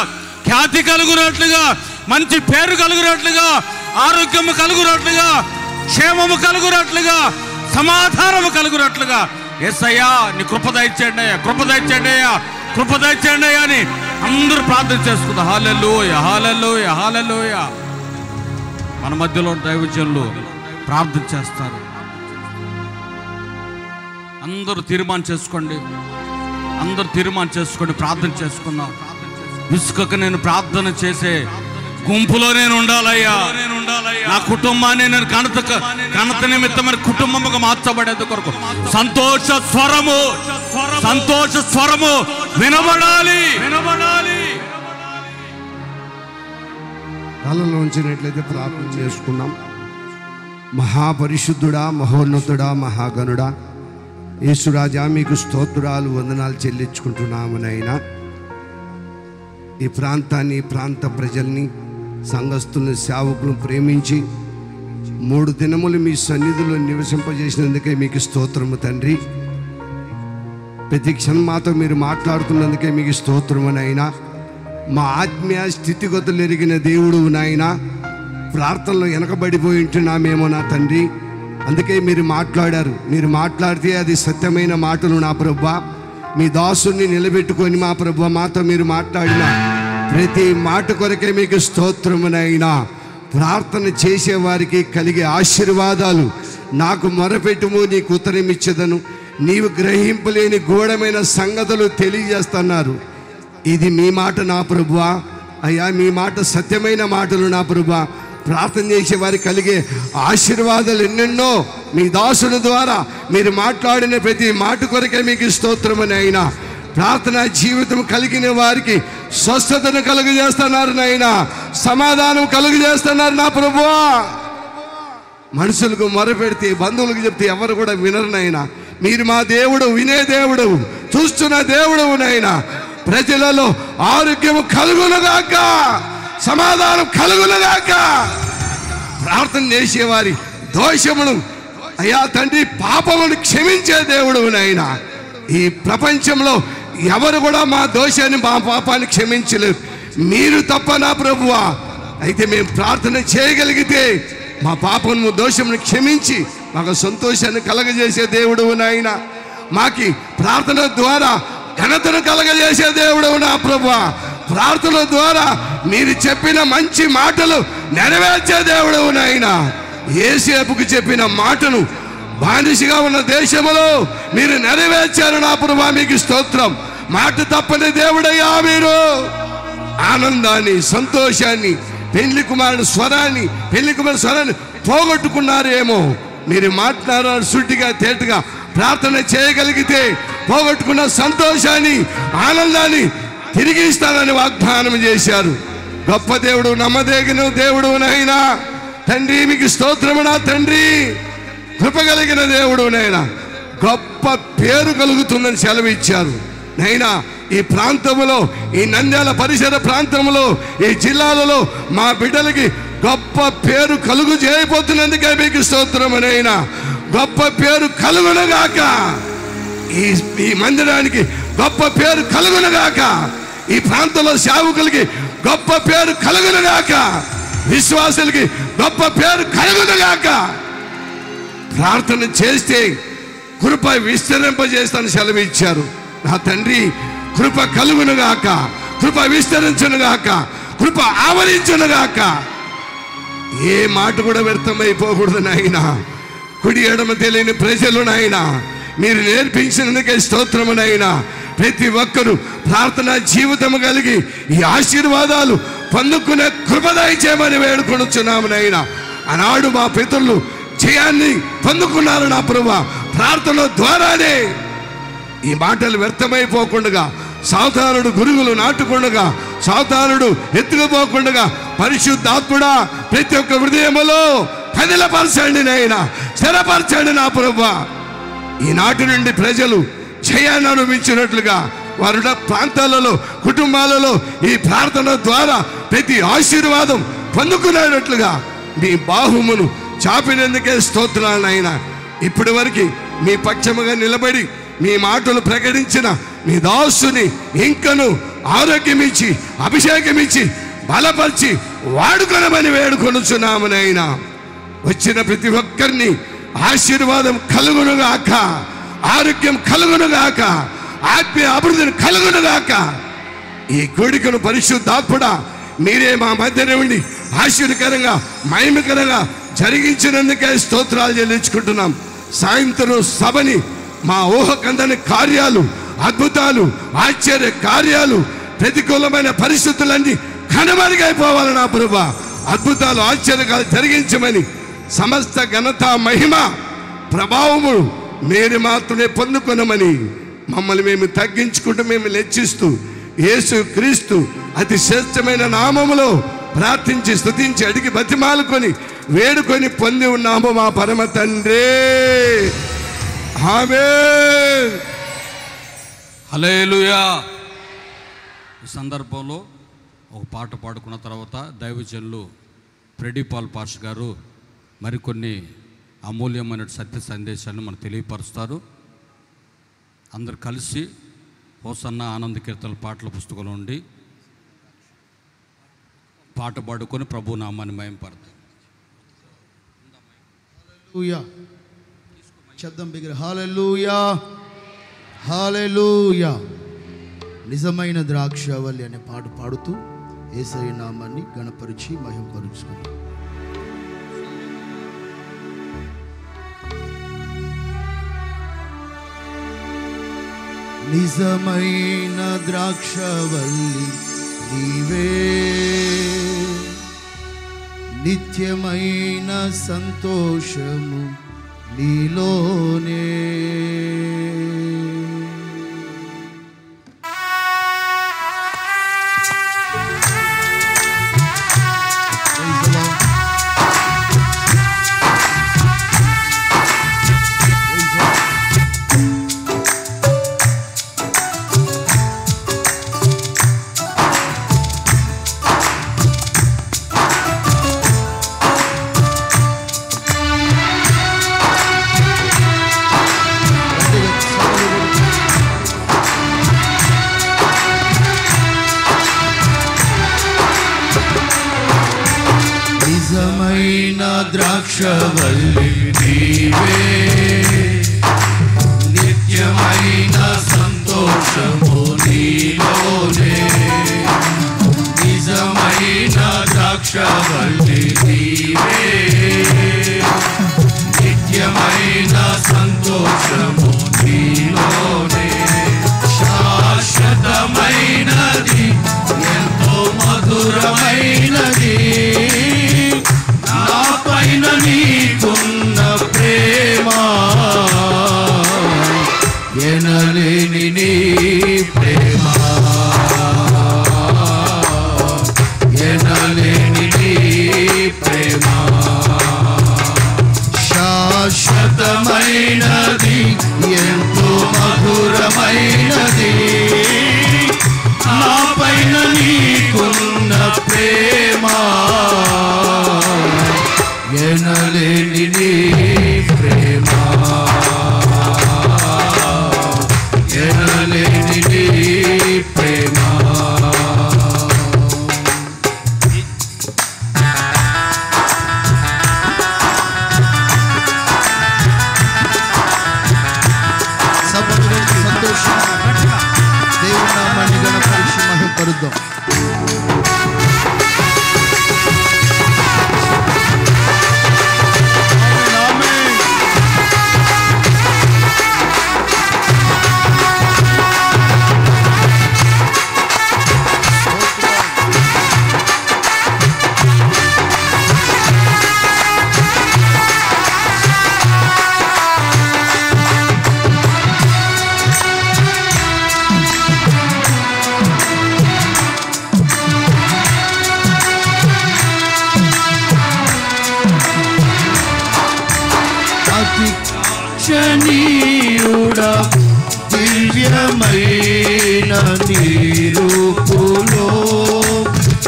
ఖ్యాతి కలుగునట్లుగా, మంచి పేరు కలుగునట్లుగా, ఆరోగ్యము కలుగునట్లుగా, క్షేమము కలుగునట్లుగా, సమాధానము కలుగునట్లుగా యేసయ్యా నీ కృప దయచేయండి అయ్యా అని అందరూ ప్రార్థన చేసుకుందాం. హల్లెలూయా, హల్లెలూయా, హల్లెలూయా. మన మధ్యలో దైవజనులు ప్రార్థన చేస్తారు. అందరూ తీర్మానం చేసుకోండి, ప్రార్థన చేసుకుందాం. విసుకక నేను ప్రార్థన చేసే గుంపులో నేను ఉండాలయ్యా. నా కుటుంబాన్ని నేను ఘనత నిమిత్తమైన కుటుంబముగా మార్చబడేందు కొరకు సంతోష స్వరము వినబడాలి. తలలో ఉంచినట్లయితే ప్రార్థన చేసుకున్నాం. మహాపరిశుద్ధుడా, మహోన్నతుడా, మహాగణుడా, యేసురాజా మీకు స్తోత్రాలు, వందనాలు చెల్లించుకుంటున్నామనైనా. ఈ ప్రాంతాన్ని, ప్రాంత ప్రజల్ని, సంఘస్థుల్ని, సేవకులను ప్రేమించి 3 దినములు మీ సన్నిధిలో నివసింపజేసినందుకే మీకు స్తోత్రము తండ్రి. ప్రతి క్షణం మాతో మీరు మాట్లాడుతున్నందుకే మీకు స్తోత్రము నాయనా. మా ఆత్మీయ స్థితిగతులు ఎరిగిన దేవుడు నాయనా. ప్రార్థనలో వెనకబడిపోయి ఉంటున్నామేమో నా తండ్రి, అందుకే మీరు మాట్లాడారు. మీరు మాట్లాడితే అది సత్యమైన మాటలు నా ప్రభువా. మీ దాసుని నిలబెట్టుకొని మా ప్రభువా మాతో మీరు మాట్లాడిన ప్రతి మాట కొరకే మీకు స్తోత్రమునైనా. ప్రార్థన చేసేవారికి కలిగే ఆశీర్వాదాలు, నాకు మొరపెట్టుము నీకు ఉత్తరం ఇచ్చేదను, నీవు గ్రహింపలేని గూఢమైన సంగతులు తెలియజేస్తున్నారు. ఇది మీ మాట నా ప్రభువా. అయ్యా మీ మాట సత్యమైన మాటలు నా ప్రభువా. ప్రార్థన చేసే వారికి కలిగే ఆశీర్వాదాలు ఎన్నెన్నో మీ దాసుని ద్వారా మీరు మాట్లాడిన ప్రతి మాట కొరకే మీకు స్తోత్రమని అయినా. ప్రార్థనా జీవితం కలిగిన వారికి స్వస్థతను కలుగజేస్తున్నారు నాయనా, సమాధానం కలుగజేస్తున్నారు నా ప్రభువా. మనుషులకు మొరపెడితే, బంధువులకు చెప్తే ఎవరు కూడా వినరు నాయనా. మీరు మా దేవుడు, వినే దేవుడు, చూస్తున్న దేవుడు నాయనా. ప్రజలలో ఆరోగ్యము కలుగునగాక, సమాధానం కలుగునగాక. ప్రార్థన చేసేవారి దోషమును అయ్యా తండ్రి, పాపమును క్షమించే దేవుడు నాయనా. ఈ ప్రపంచంలో ఎవరు కూడా మా దోషాన్ని, మా పాపాన్ని క్షమించలేరు, మీరు తప్ప నా ప్రభువా. అయితే మేము ప్రార్థన చేయగలిగితే మా పాపము దోషమును క్షమించి మాకు సంతోషాన్ని కలగజేసే దేవుడు నాయన. మాకి ప్రార్థన ద్వారా ఘనతను కలగజేసే దేవుడు నా ప్రభువా. ప్రార్థన ద్వారా మీరు చెప్పిన మంచి మాటలు నెరవేర్చే దేవుడు నాయన. యేసేపుకు చెప్పిన మాటను బానిసగా ఉన్న దేశంలో మీరు నెరవేర్చారు నా ప్రభువా, మీకు స్తోత్రం. మాట తప్పని దేవుడయ్యా. మీరు ఆనందాన్ని, సంతోషాన్ని, పెళ్లి కుమారుని స్వరాన్ని పోగొట్టుకున్నారేమో. మీరు మాట్లాడారు సూటిగా తేటగా. ప్రార్థన చేయగలిగితే పోగొట్టుకున్న సంతోషాన్ని, ఆనందాన్ని తిరిగి ఇస్తానని వాగ్దానం చేశారు. గొప్ప దేవుడు, నమ్మదగిన దేవుడు నైనా తండ్రి, మీకు స్తోత్రము నా తండ్రి. కృపగలిగిన దేవుడు నైనా, గొప్ప పేరు కలుగుతుందని సెలవు ఇచ్చారు నైనా. ఈ ప్రాంతంలో, ఈ నంద్యాల పరిసర ప్రాంతంలో, ఈ జిల్లాలలో మా బిడ్డలకి గొప్ప పేరు కలుగు చేయబోతున్నందుకే మీకు స్తోత్రమునైనా. గొప్ప పేరు కలుగునగాక. ఈ మందిరానికి గొప్ప పేరు కలుగునగాక. ఈ ప్రాంతంలో సేవకులకి గొప్ప పేరు కలుగునగాక. విశ్వాసులకి గొప్ప పేరు కలుగునగాక. ప్రార్థన చేస్తే కృప విస్తరింపజేస్తాను సెలవు ఇచ్చారు నా తండ్రి. కృప కలుగునుగాక, కృప విస్తరించునుగాక, కృప ఆవరించునుగాక. ఏ మాట కూడా వ్యర్థమైపోకూడదు నాయనా. కుడి ఎడమ తెలియని ప్రజలు నాయనా, మీరు నేర్పించినందుకే స్తోత్రము నాయనా. ప్రతి ఒక్కరూ ప్రార్థనా జీవితము కలిగి ఈ ఆశీర్వాదాలు పొందుకునే కృప దయచేయమని వేడుకొనుచున్నాము నాయనా. ఆనాడు మా పితరులు జయాన్ని పొందుకున్నారు నా ప్రభువా. ప్రార్థన ద్వారానే ఈ మాటలు వ్యర్థమైపోకుండా, సాధారణుడు గురుగులు నాటుకుండగా, సాధారణుడు ఎత్తుకుపోకుండా పరిశుద్ధాత్ముడా ప్రతి ఒక్క హృదయములో కదిలపరచండి నాయనా, స్థిరపరచండి నా ప్రభువా. ఈనాటి నుండి ప్రజలు జయాన్ని అనుభవించినట్లుగా వారి ప్రాంతాలలో, కుటుంబాలలో ఈ ప్రార్థన ద్వారా ప్రతి ఆశీర్వాదం పొందుకునేటట్లుగా మీ బాహుమును చాపినందుకే స్తోత్రాలు నాయనా. ఇప్పటి వరకు మీ పక్షముగా నిలబడి మీ మాటలు ప్రకటించిన మీ దాసుని ఇంకను ఆరోగ్యమిచ్చి, అభిషేకమిచ్చి, బలపరిచి వాడుకొనమని వేడుకొనుచున్నాము నాయనా. వచ్చిన ప్రతి ఒక్కరిని ఆశీర్వాదం కలుగునుగాక, ఆరోగ్యం కలుగునుగాక, ఆత్మీయ అభివృద్ధిని కలుగునుగాక. ఈ కోడికను పరిశుద్ధాత్ముడా మీరే మా మధ్యనే ఉండి ఆశీర్వకరంగా, మహిమకరంగా జరిగించినందుకే స్తోత్రాలు చెల్లించుకుంటున్నాం. సాయంత్రం సభని మా ఊహకందని కార్యాలు, అద్భుతాలు, ఆశ్చర్య కార్యాలు, ప్రతికూలమైన పరిస్థితులన్నీ కనుమరుగైపోవాలి నా ప్రభువా. అద్భుతాలు, ఆశ్చర్యాలు జరిగించమని సమస్త ఘనత, మహిమ, ప్రభావము మీరు మాత్రమే పొందుకున్నామని మమ్మల్ని మేము తగ్గించుకుంటూ, మేము లెచ్చిస్తూ యేసు క్రీస్తు అతి శ్రేష్టమైన నామములో ప్రార్థించి, స్తుతించి, అడిగి బతిమాలుకొని వేడుకొని పొంది ఉన్నాము మా పరమ తండ్రి. ఆమేన్. హల్లెలూయా. ఈ సందర్భంలో ఒక పాట పాడుకున్న తర్వాత దైవజనులు ఫ్రెడీ పాల్ పాష్ గారు మరికొన్ని అమూల్యమైన సత్య సందేశాలను మనకు తెలియపరుస్తారు. అందరు కలిసి హోసన్న ఆనంద కీర్తన పాటల పుస్తకంలో ఉండి పాట పాడుకొని ప్రభు నామాన్ని మహిమపడతాం. శబ్దం బిగ్గర హల్లెలూయా, హల్లెలూయా. నిజమైన ద్రాక్షవల్లి అనే పాట పాడుతూ యేసయ్య నామాన్ని గణపరిచి మహిమపరుచుకుందాం. నిజమైన ద్రాక్షవల్లి నీవే, నిత్యమైన సంతోషము నీలోనే. ద్రాక్షవల్లి నీవే, నిత్యమైన సంతోషము నీలోనే. నిజమైన ద్రాక్షవల్లి నీవే, నిత్యమైన సంతోషము నీలోనే. శాశ్వతమైనది ఎంతో మధురమైనది, నా పైన నీకున్న ప్రేమ ఎనలేని నీ ప్రేమ, ఎనలేని నీ ప్రేమ. శాశ్వతమైనది ఎంతో మధురమైనది, నా పైన నీకున్న ప్రేమ ఎనలేని నీ ప్రేమ, ఎనలేని నీ ప్రేమ. సంతోషంగా దేవుని నామాన్ని గణపరిచి మహిమపరుద్దాం. క్షణీయుడా దివ్యమైన నీ రూపులో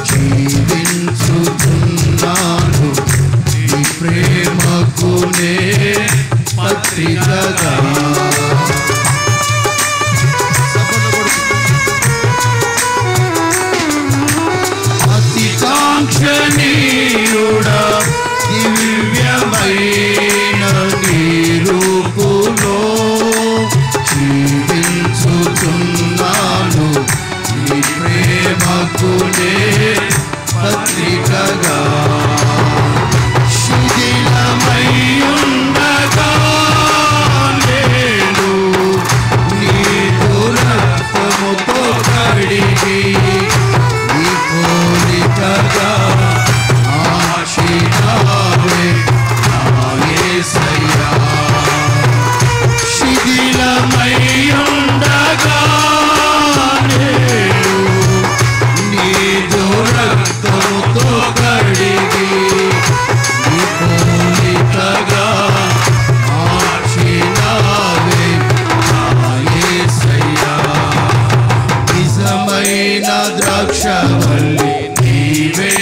జీవించుతున్నాను, నీ ప్రేమకు నే పత్రికగా. అతి కాంక్షణీయుడా దివ్యమైన నీ రూపులో జీవించుతున్నాను, నీ ప్రేమకు నే పత్రికగా. శిథిలమయ్యుండగా నేను నీ రక్తముతో కడిగి, నీ పోలికగా ఆశినావే నా యేసయ్యా. శిథిలమయ్యుండగా నేను నీ రక్తముతో కడిగి, నీ పోలికగా మార్చినావే నా యేసయ్యా. నిజమైన ద్రాక్షవల్లి నీవే,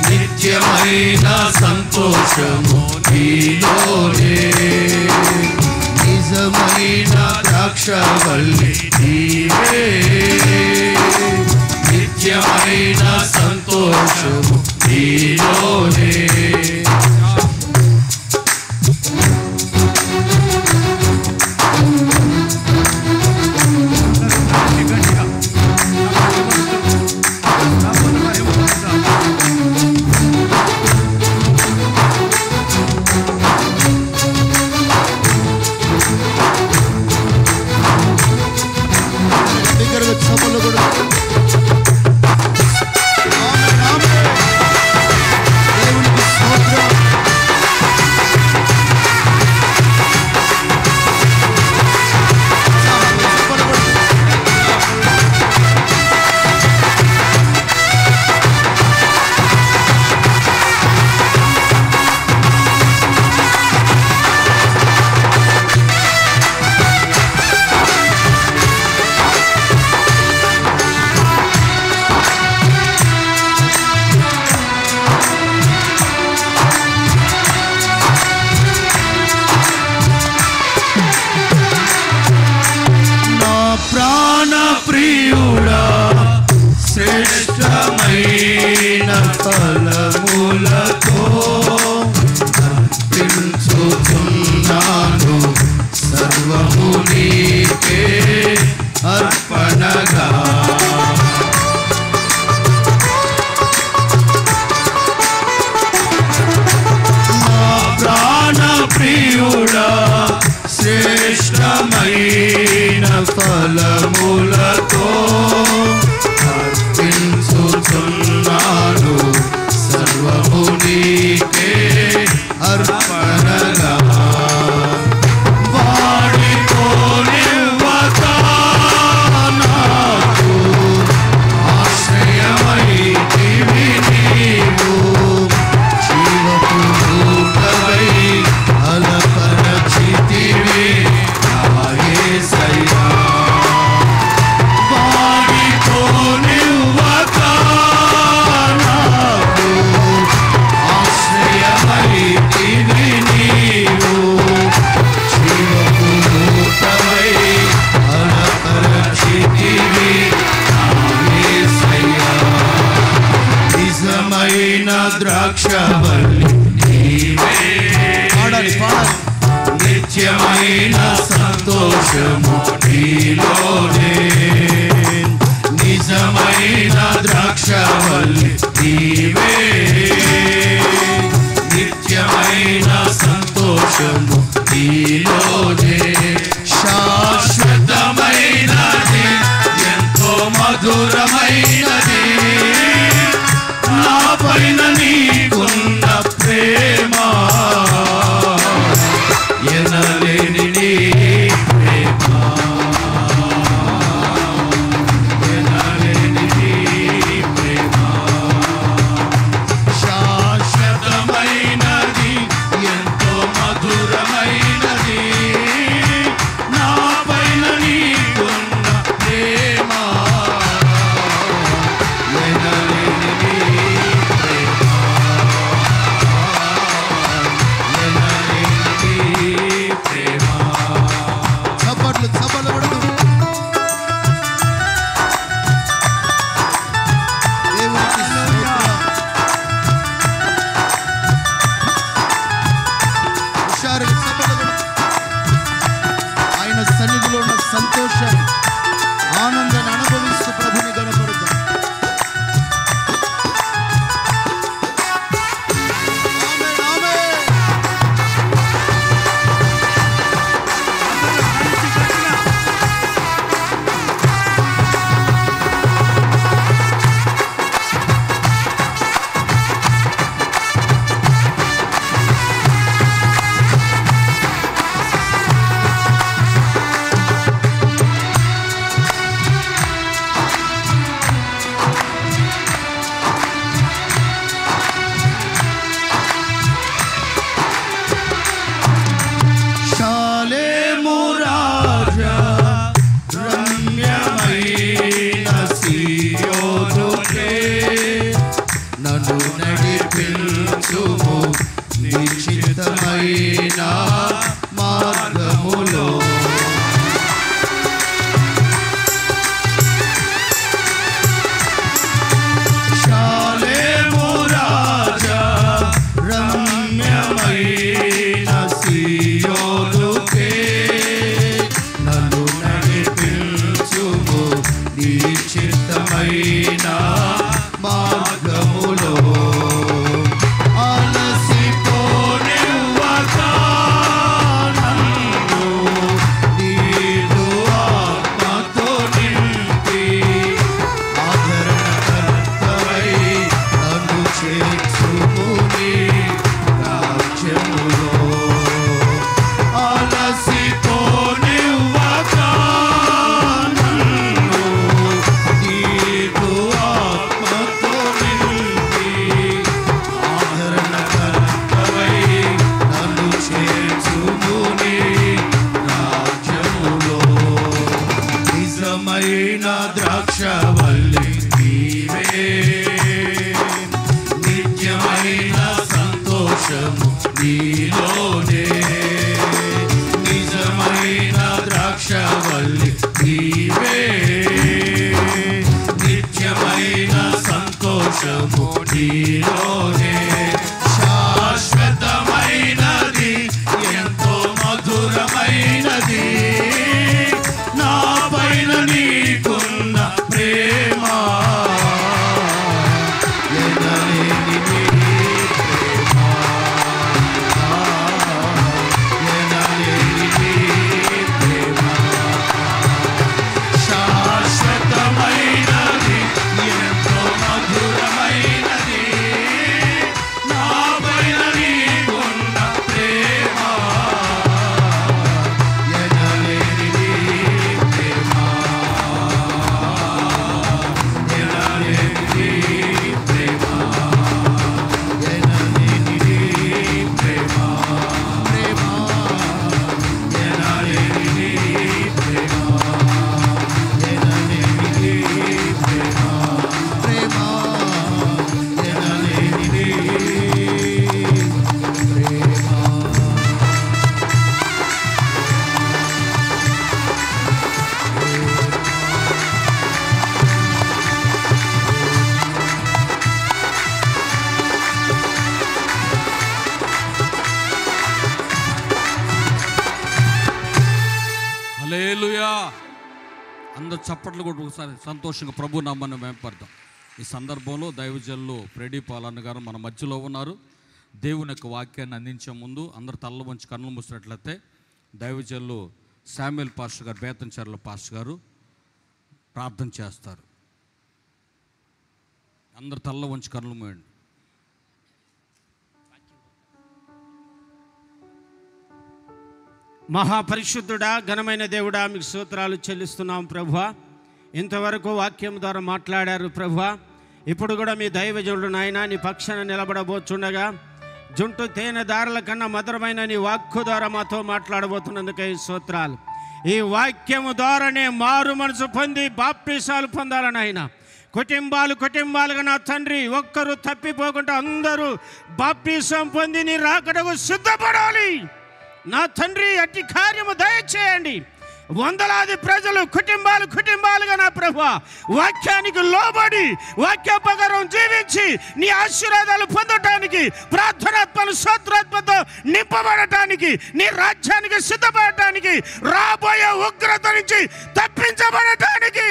నిత్యమైన సంతోషము నీలోనే. నిజమైన ద్రాక్షవల్లి నీవే, నిత్యమైన సంతోషము నీలోనే. శ్రేష్టమైన ఫలములతో అర్పణగా నా ప్రాణ ప్రియుడా శ్రేష్టమైన ఫలములతో అర్పించుచున్నాను సర్వము నీకే అర్పణగా వాడిపోనివ్వక నాకు ఆశ్రయమైతివి నీవు జీవపు ఊటవై అలపరచితివి నా యేసయ్యా వాడిపోనివ్వక నాకు ఆశ్రయమైతివి నీవు జీవపు ఊటవై అలపరచితివి నా యేసయ్యా నిజమైన ద్రాక్షవల్లి నీవే నిత్యమైన సంతోషము నీలోనే నిజమైన ద్రాక్షవల్లి నీవే నిత్యమైన సంతోషము నీలోనే శాశ్వతమైనది ఎంతో మధురమైనది నా పైన నీకున్న ప్రేమ ఎనలేని నీ ప్రేమ ఎనలేని నీ ప్రేమ శాశ్వతమైనది ఎంతో మధురమైనది నా పైన నీకున్న ప్రేమ ఎనలేని నీ ప్రేమ ఎనలేని నీ ప్రేమ చప్పట్లు కొడుతూ దేవునికి స్తోత్రం. హుషారుగా చప్పట్లు కొడుతూ ఆయన సన్నిధిలో ఉన్న సంతోషాన్ని ఆనందాన్ని అనుభవిస్తూ ప్రభుని గణపరుద్దాం. ఆమేన్, ఆమేన్. శాలేము రాజా రమ్యమైన సీయోనుకే నన్ను నడిపించుము నిశ్చితమైన మార్గములో శాలేము రాజా రమ్యమైన సీయోనుకే నన్ను నడిపించుము నిశ్చితమైన మార్గములో అలసిపోనివ్వక నన్ను నీదు ఆత్మతో నింపి ఆదరణకర్తవై నన్ను చేర్చుము నీ రాజ్యములో అలసిపోనివ్వక నన్ను నీదు ఆత్మతో నింపి ఆదరణకర్తవై నన్ను చేర్చుము నీ రాజ్యములో నిజమైన ద్రాక్షవల్లి నీవే నిత్యమైన సంతోషము నీలోనే నిజమైన ద్రాక్షవల్లి నీవే నిత్యమైన సంతోషము నీలోనే శాశ్వతమైనది ఎంతో మధురమైనది నా పైన నీకున్న అందరూ చప్పట్లు కూడా ఒకసారి సంతోషంగా ప్రభు నామాన్ని మేంపడతాం. ఈ సందర్భంలో దైవజనులు ఫ్రెడీ పాలన్న గారు మన మధ్యలో ఉన్నారు. దేవుని యొక్క వాక్యాన్ని అందించే ముందు అందరు తల్ల వంచి కన్నులు మూసినట్లయితే దైవజనులు శామ్యుల్ పాస్టర్ గారు, బేతంచెర్ల పాస్టర్ గారు ప్రార్థన చేస్తారు. అందరు తల్ల వంచి కన్నులు మూయండి. మహాపరిశుద్ధుడా, ఘనమైన దేవుడా, మీకు స్తోత్రాలు చెల్లిస్తున్నాం ప్రభువా. ఇంతవరకు వాక్యం ద్వారా మాట్లాడారు ప్రభువా. ఇప్పుడు కూడా మీ దైవజనుడు నాయన నీ పక్షాన నిలబడబోచుండగా జుంటు తేనె దారుల కన్నా మధురమైన నీ వాక్కు ద్వారా మాతో మాట్లాడబోతున్నందుకే స్తోత్రాలు. ఈ వాక్యము ద్వారానే మారు మనసు పొంది బాప్టిసాలు పొందాలని ఆయన కుటుంబాలుగా నా తండ్రి ఒక్కరు తప్పిపోకుండా అందరూ బాప్టిసం పొంది నీ రాకడకు సిద్ధపడాలి నా తండ్రి. అట్టి కార్యము దయచేయండి. వందలాది ప్రజలు కుటుంబాలుగా నా ప్రభువా వాక్యానికి లోబడి వాక్య ప్రకారం జీవించి నీ ఆశీర్వాదాలు పొందటానికి, ప్రార్థనాత్మలు స్తోత్రాత్మతో నింపబడటానికి, నీ రాజ్యానికి సిద్ధపడటానికి, రాబోయే ఉగ్రత నుంచి తప్పించబడటానికి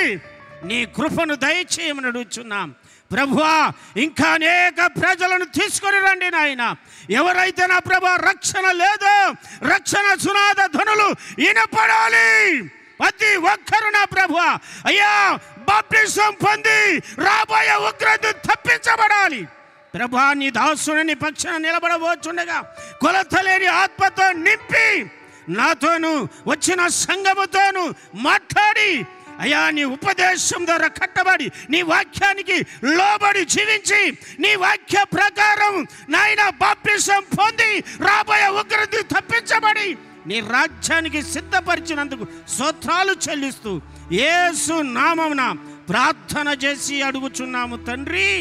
నీ కృపను దయచేయమని అడుగుచున్నాం ప్రభువా. ఇంకా అనేక ప్రజలను తీసుకొని రండి నాయన. ఎవరైతే నా ప్రభా రక్షణ లేదో రక్షణ సునాద ధ్వనులు వినపడాలి. ప్రతి ఒక్కరు నా ప్రభువా అయ్యా బాప్టిజం పొంది రాబోయే ఉగ్రత తప్పించబడాలి ప్రభా. నీ దాసుని నీ పక్షాన నిలబడబోచుండగా కొలతలేని ఆత్మతో నింపి నాతోను వచ్చిన సంఘముతోను మాట్లాడి అయ్యా నీ ఉపదేశం ద్వారా కట్టబడి నీ వాక్యానికి లోబడి జీవించి నీ వాక్య ప్రకారం నాయన బాప్టిజం పొంది రాబోయే ఉగ్రత తప్పించబడి నీ రాజ్యానికి సిద్ధపరిచినందుకు స్తోత్రాలు చెల్లిస్తూ యేసు నామమున ప్రార్థన చేసి అడుగుచున్నాము తండ్రి.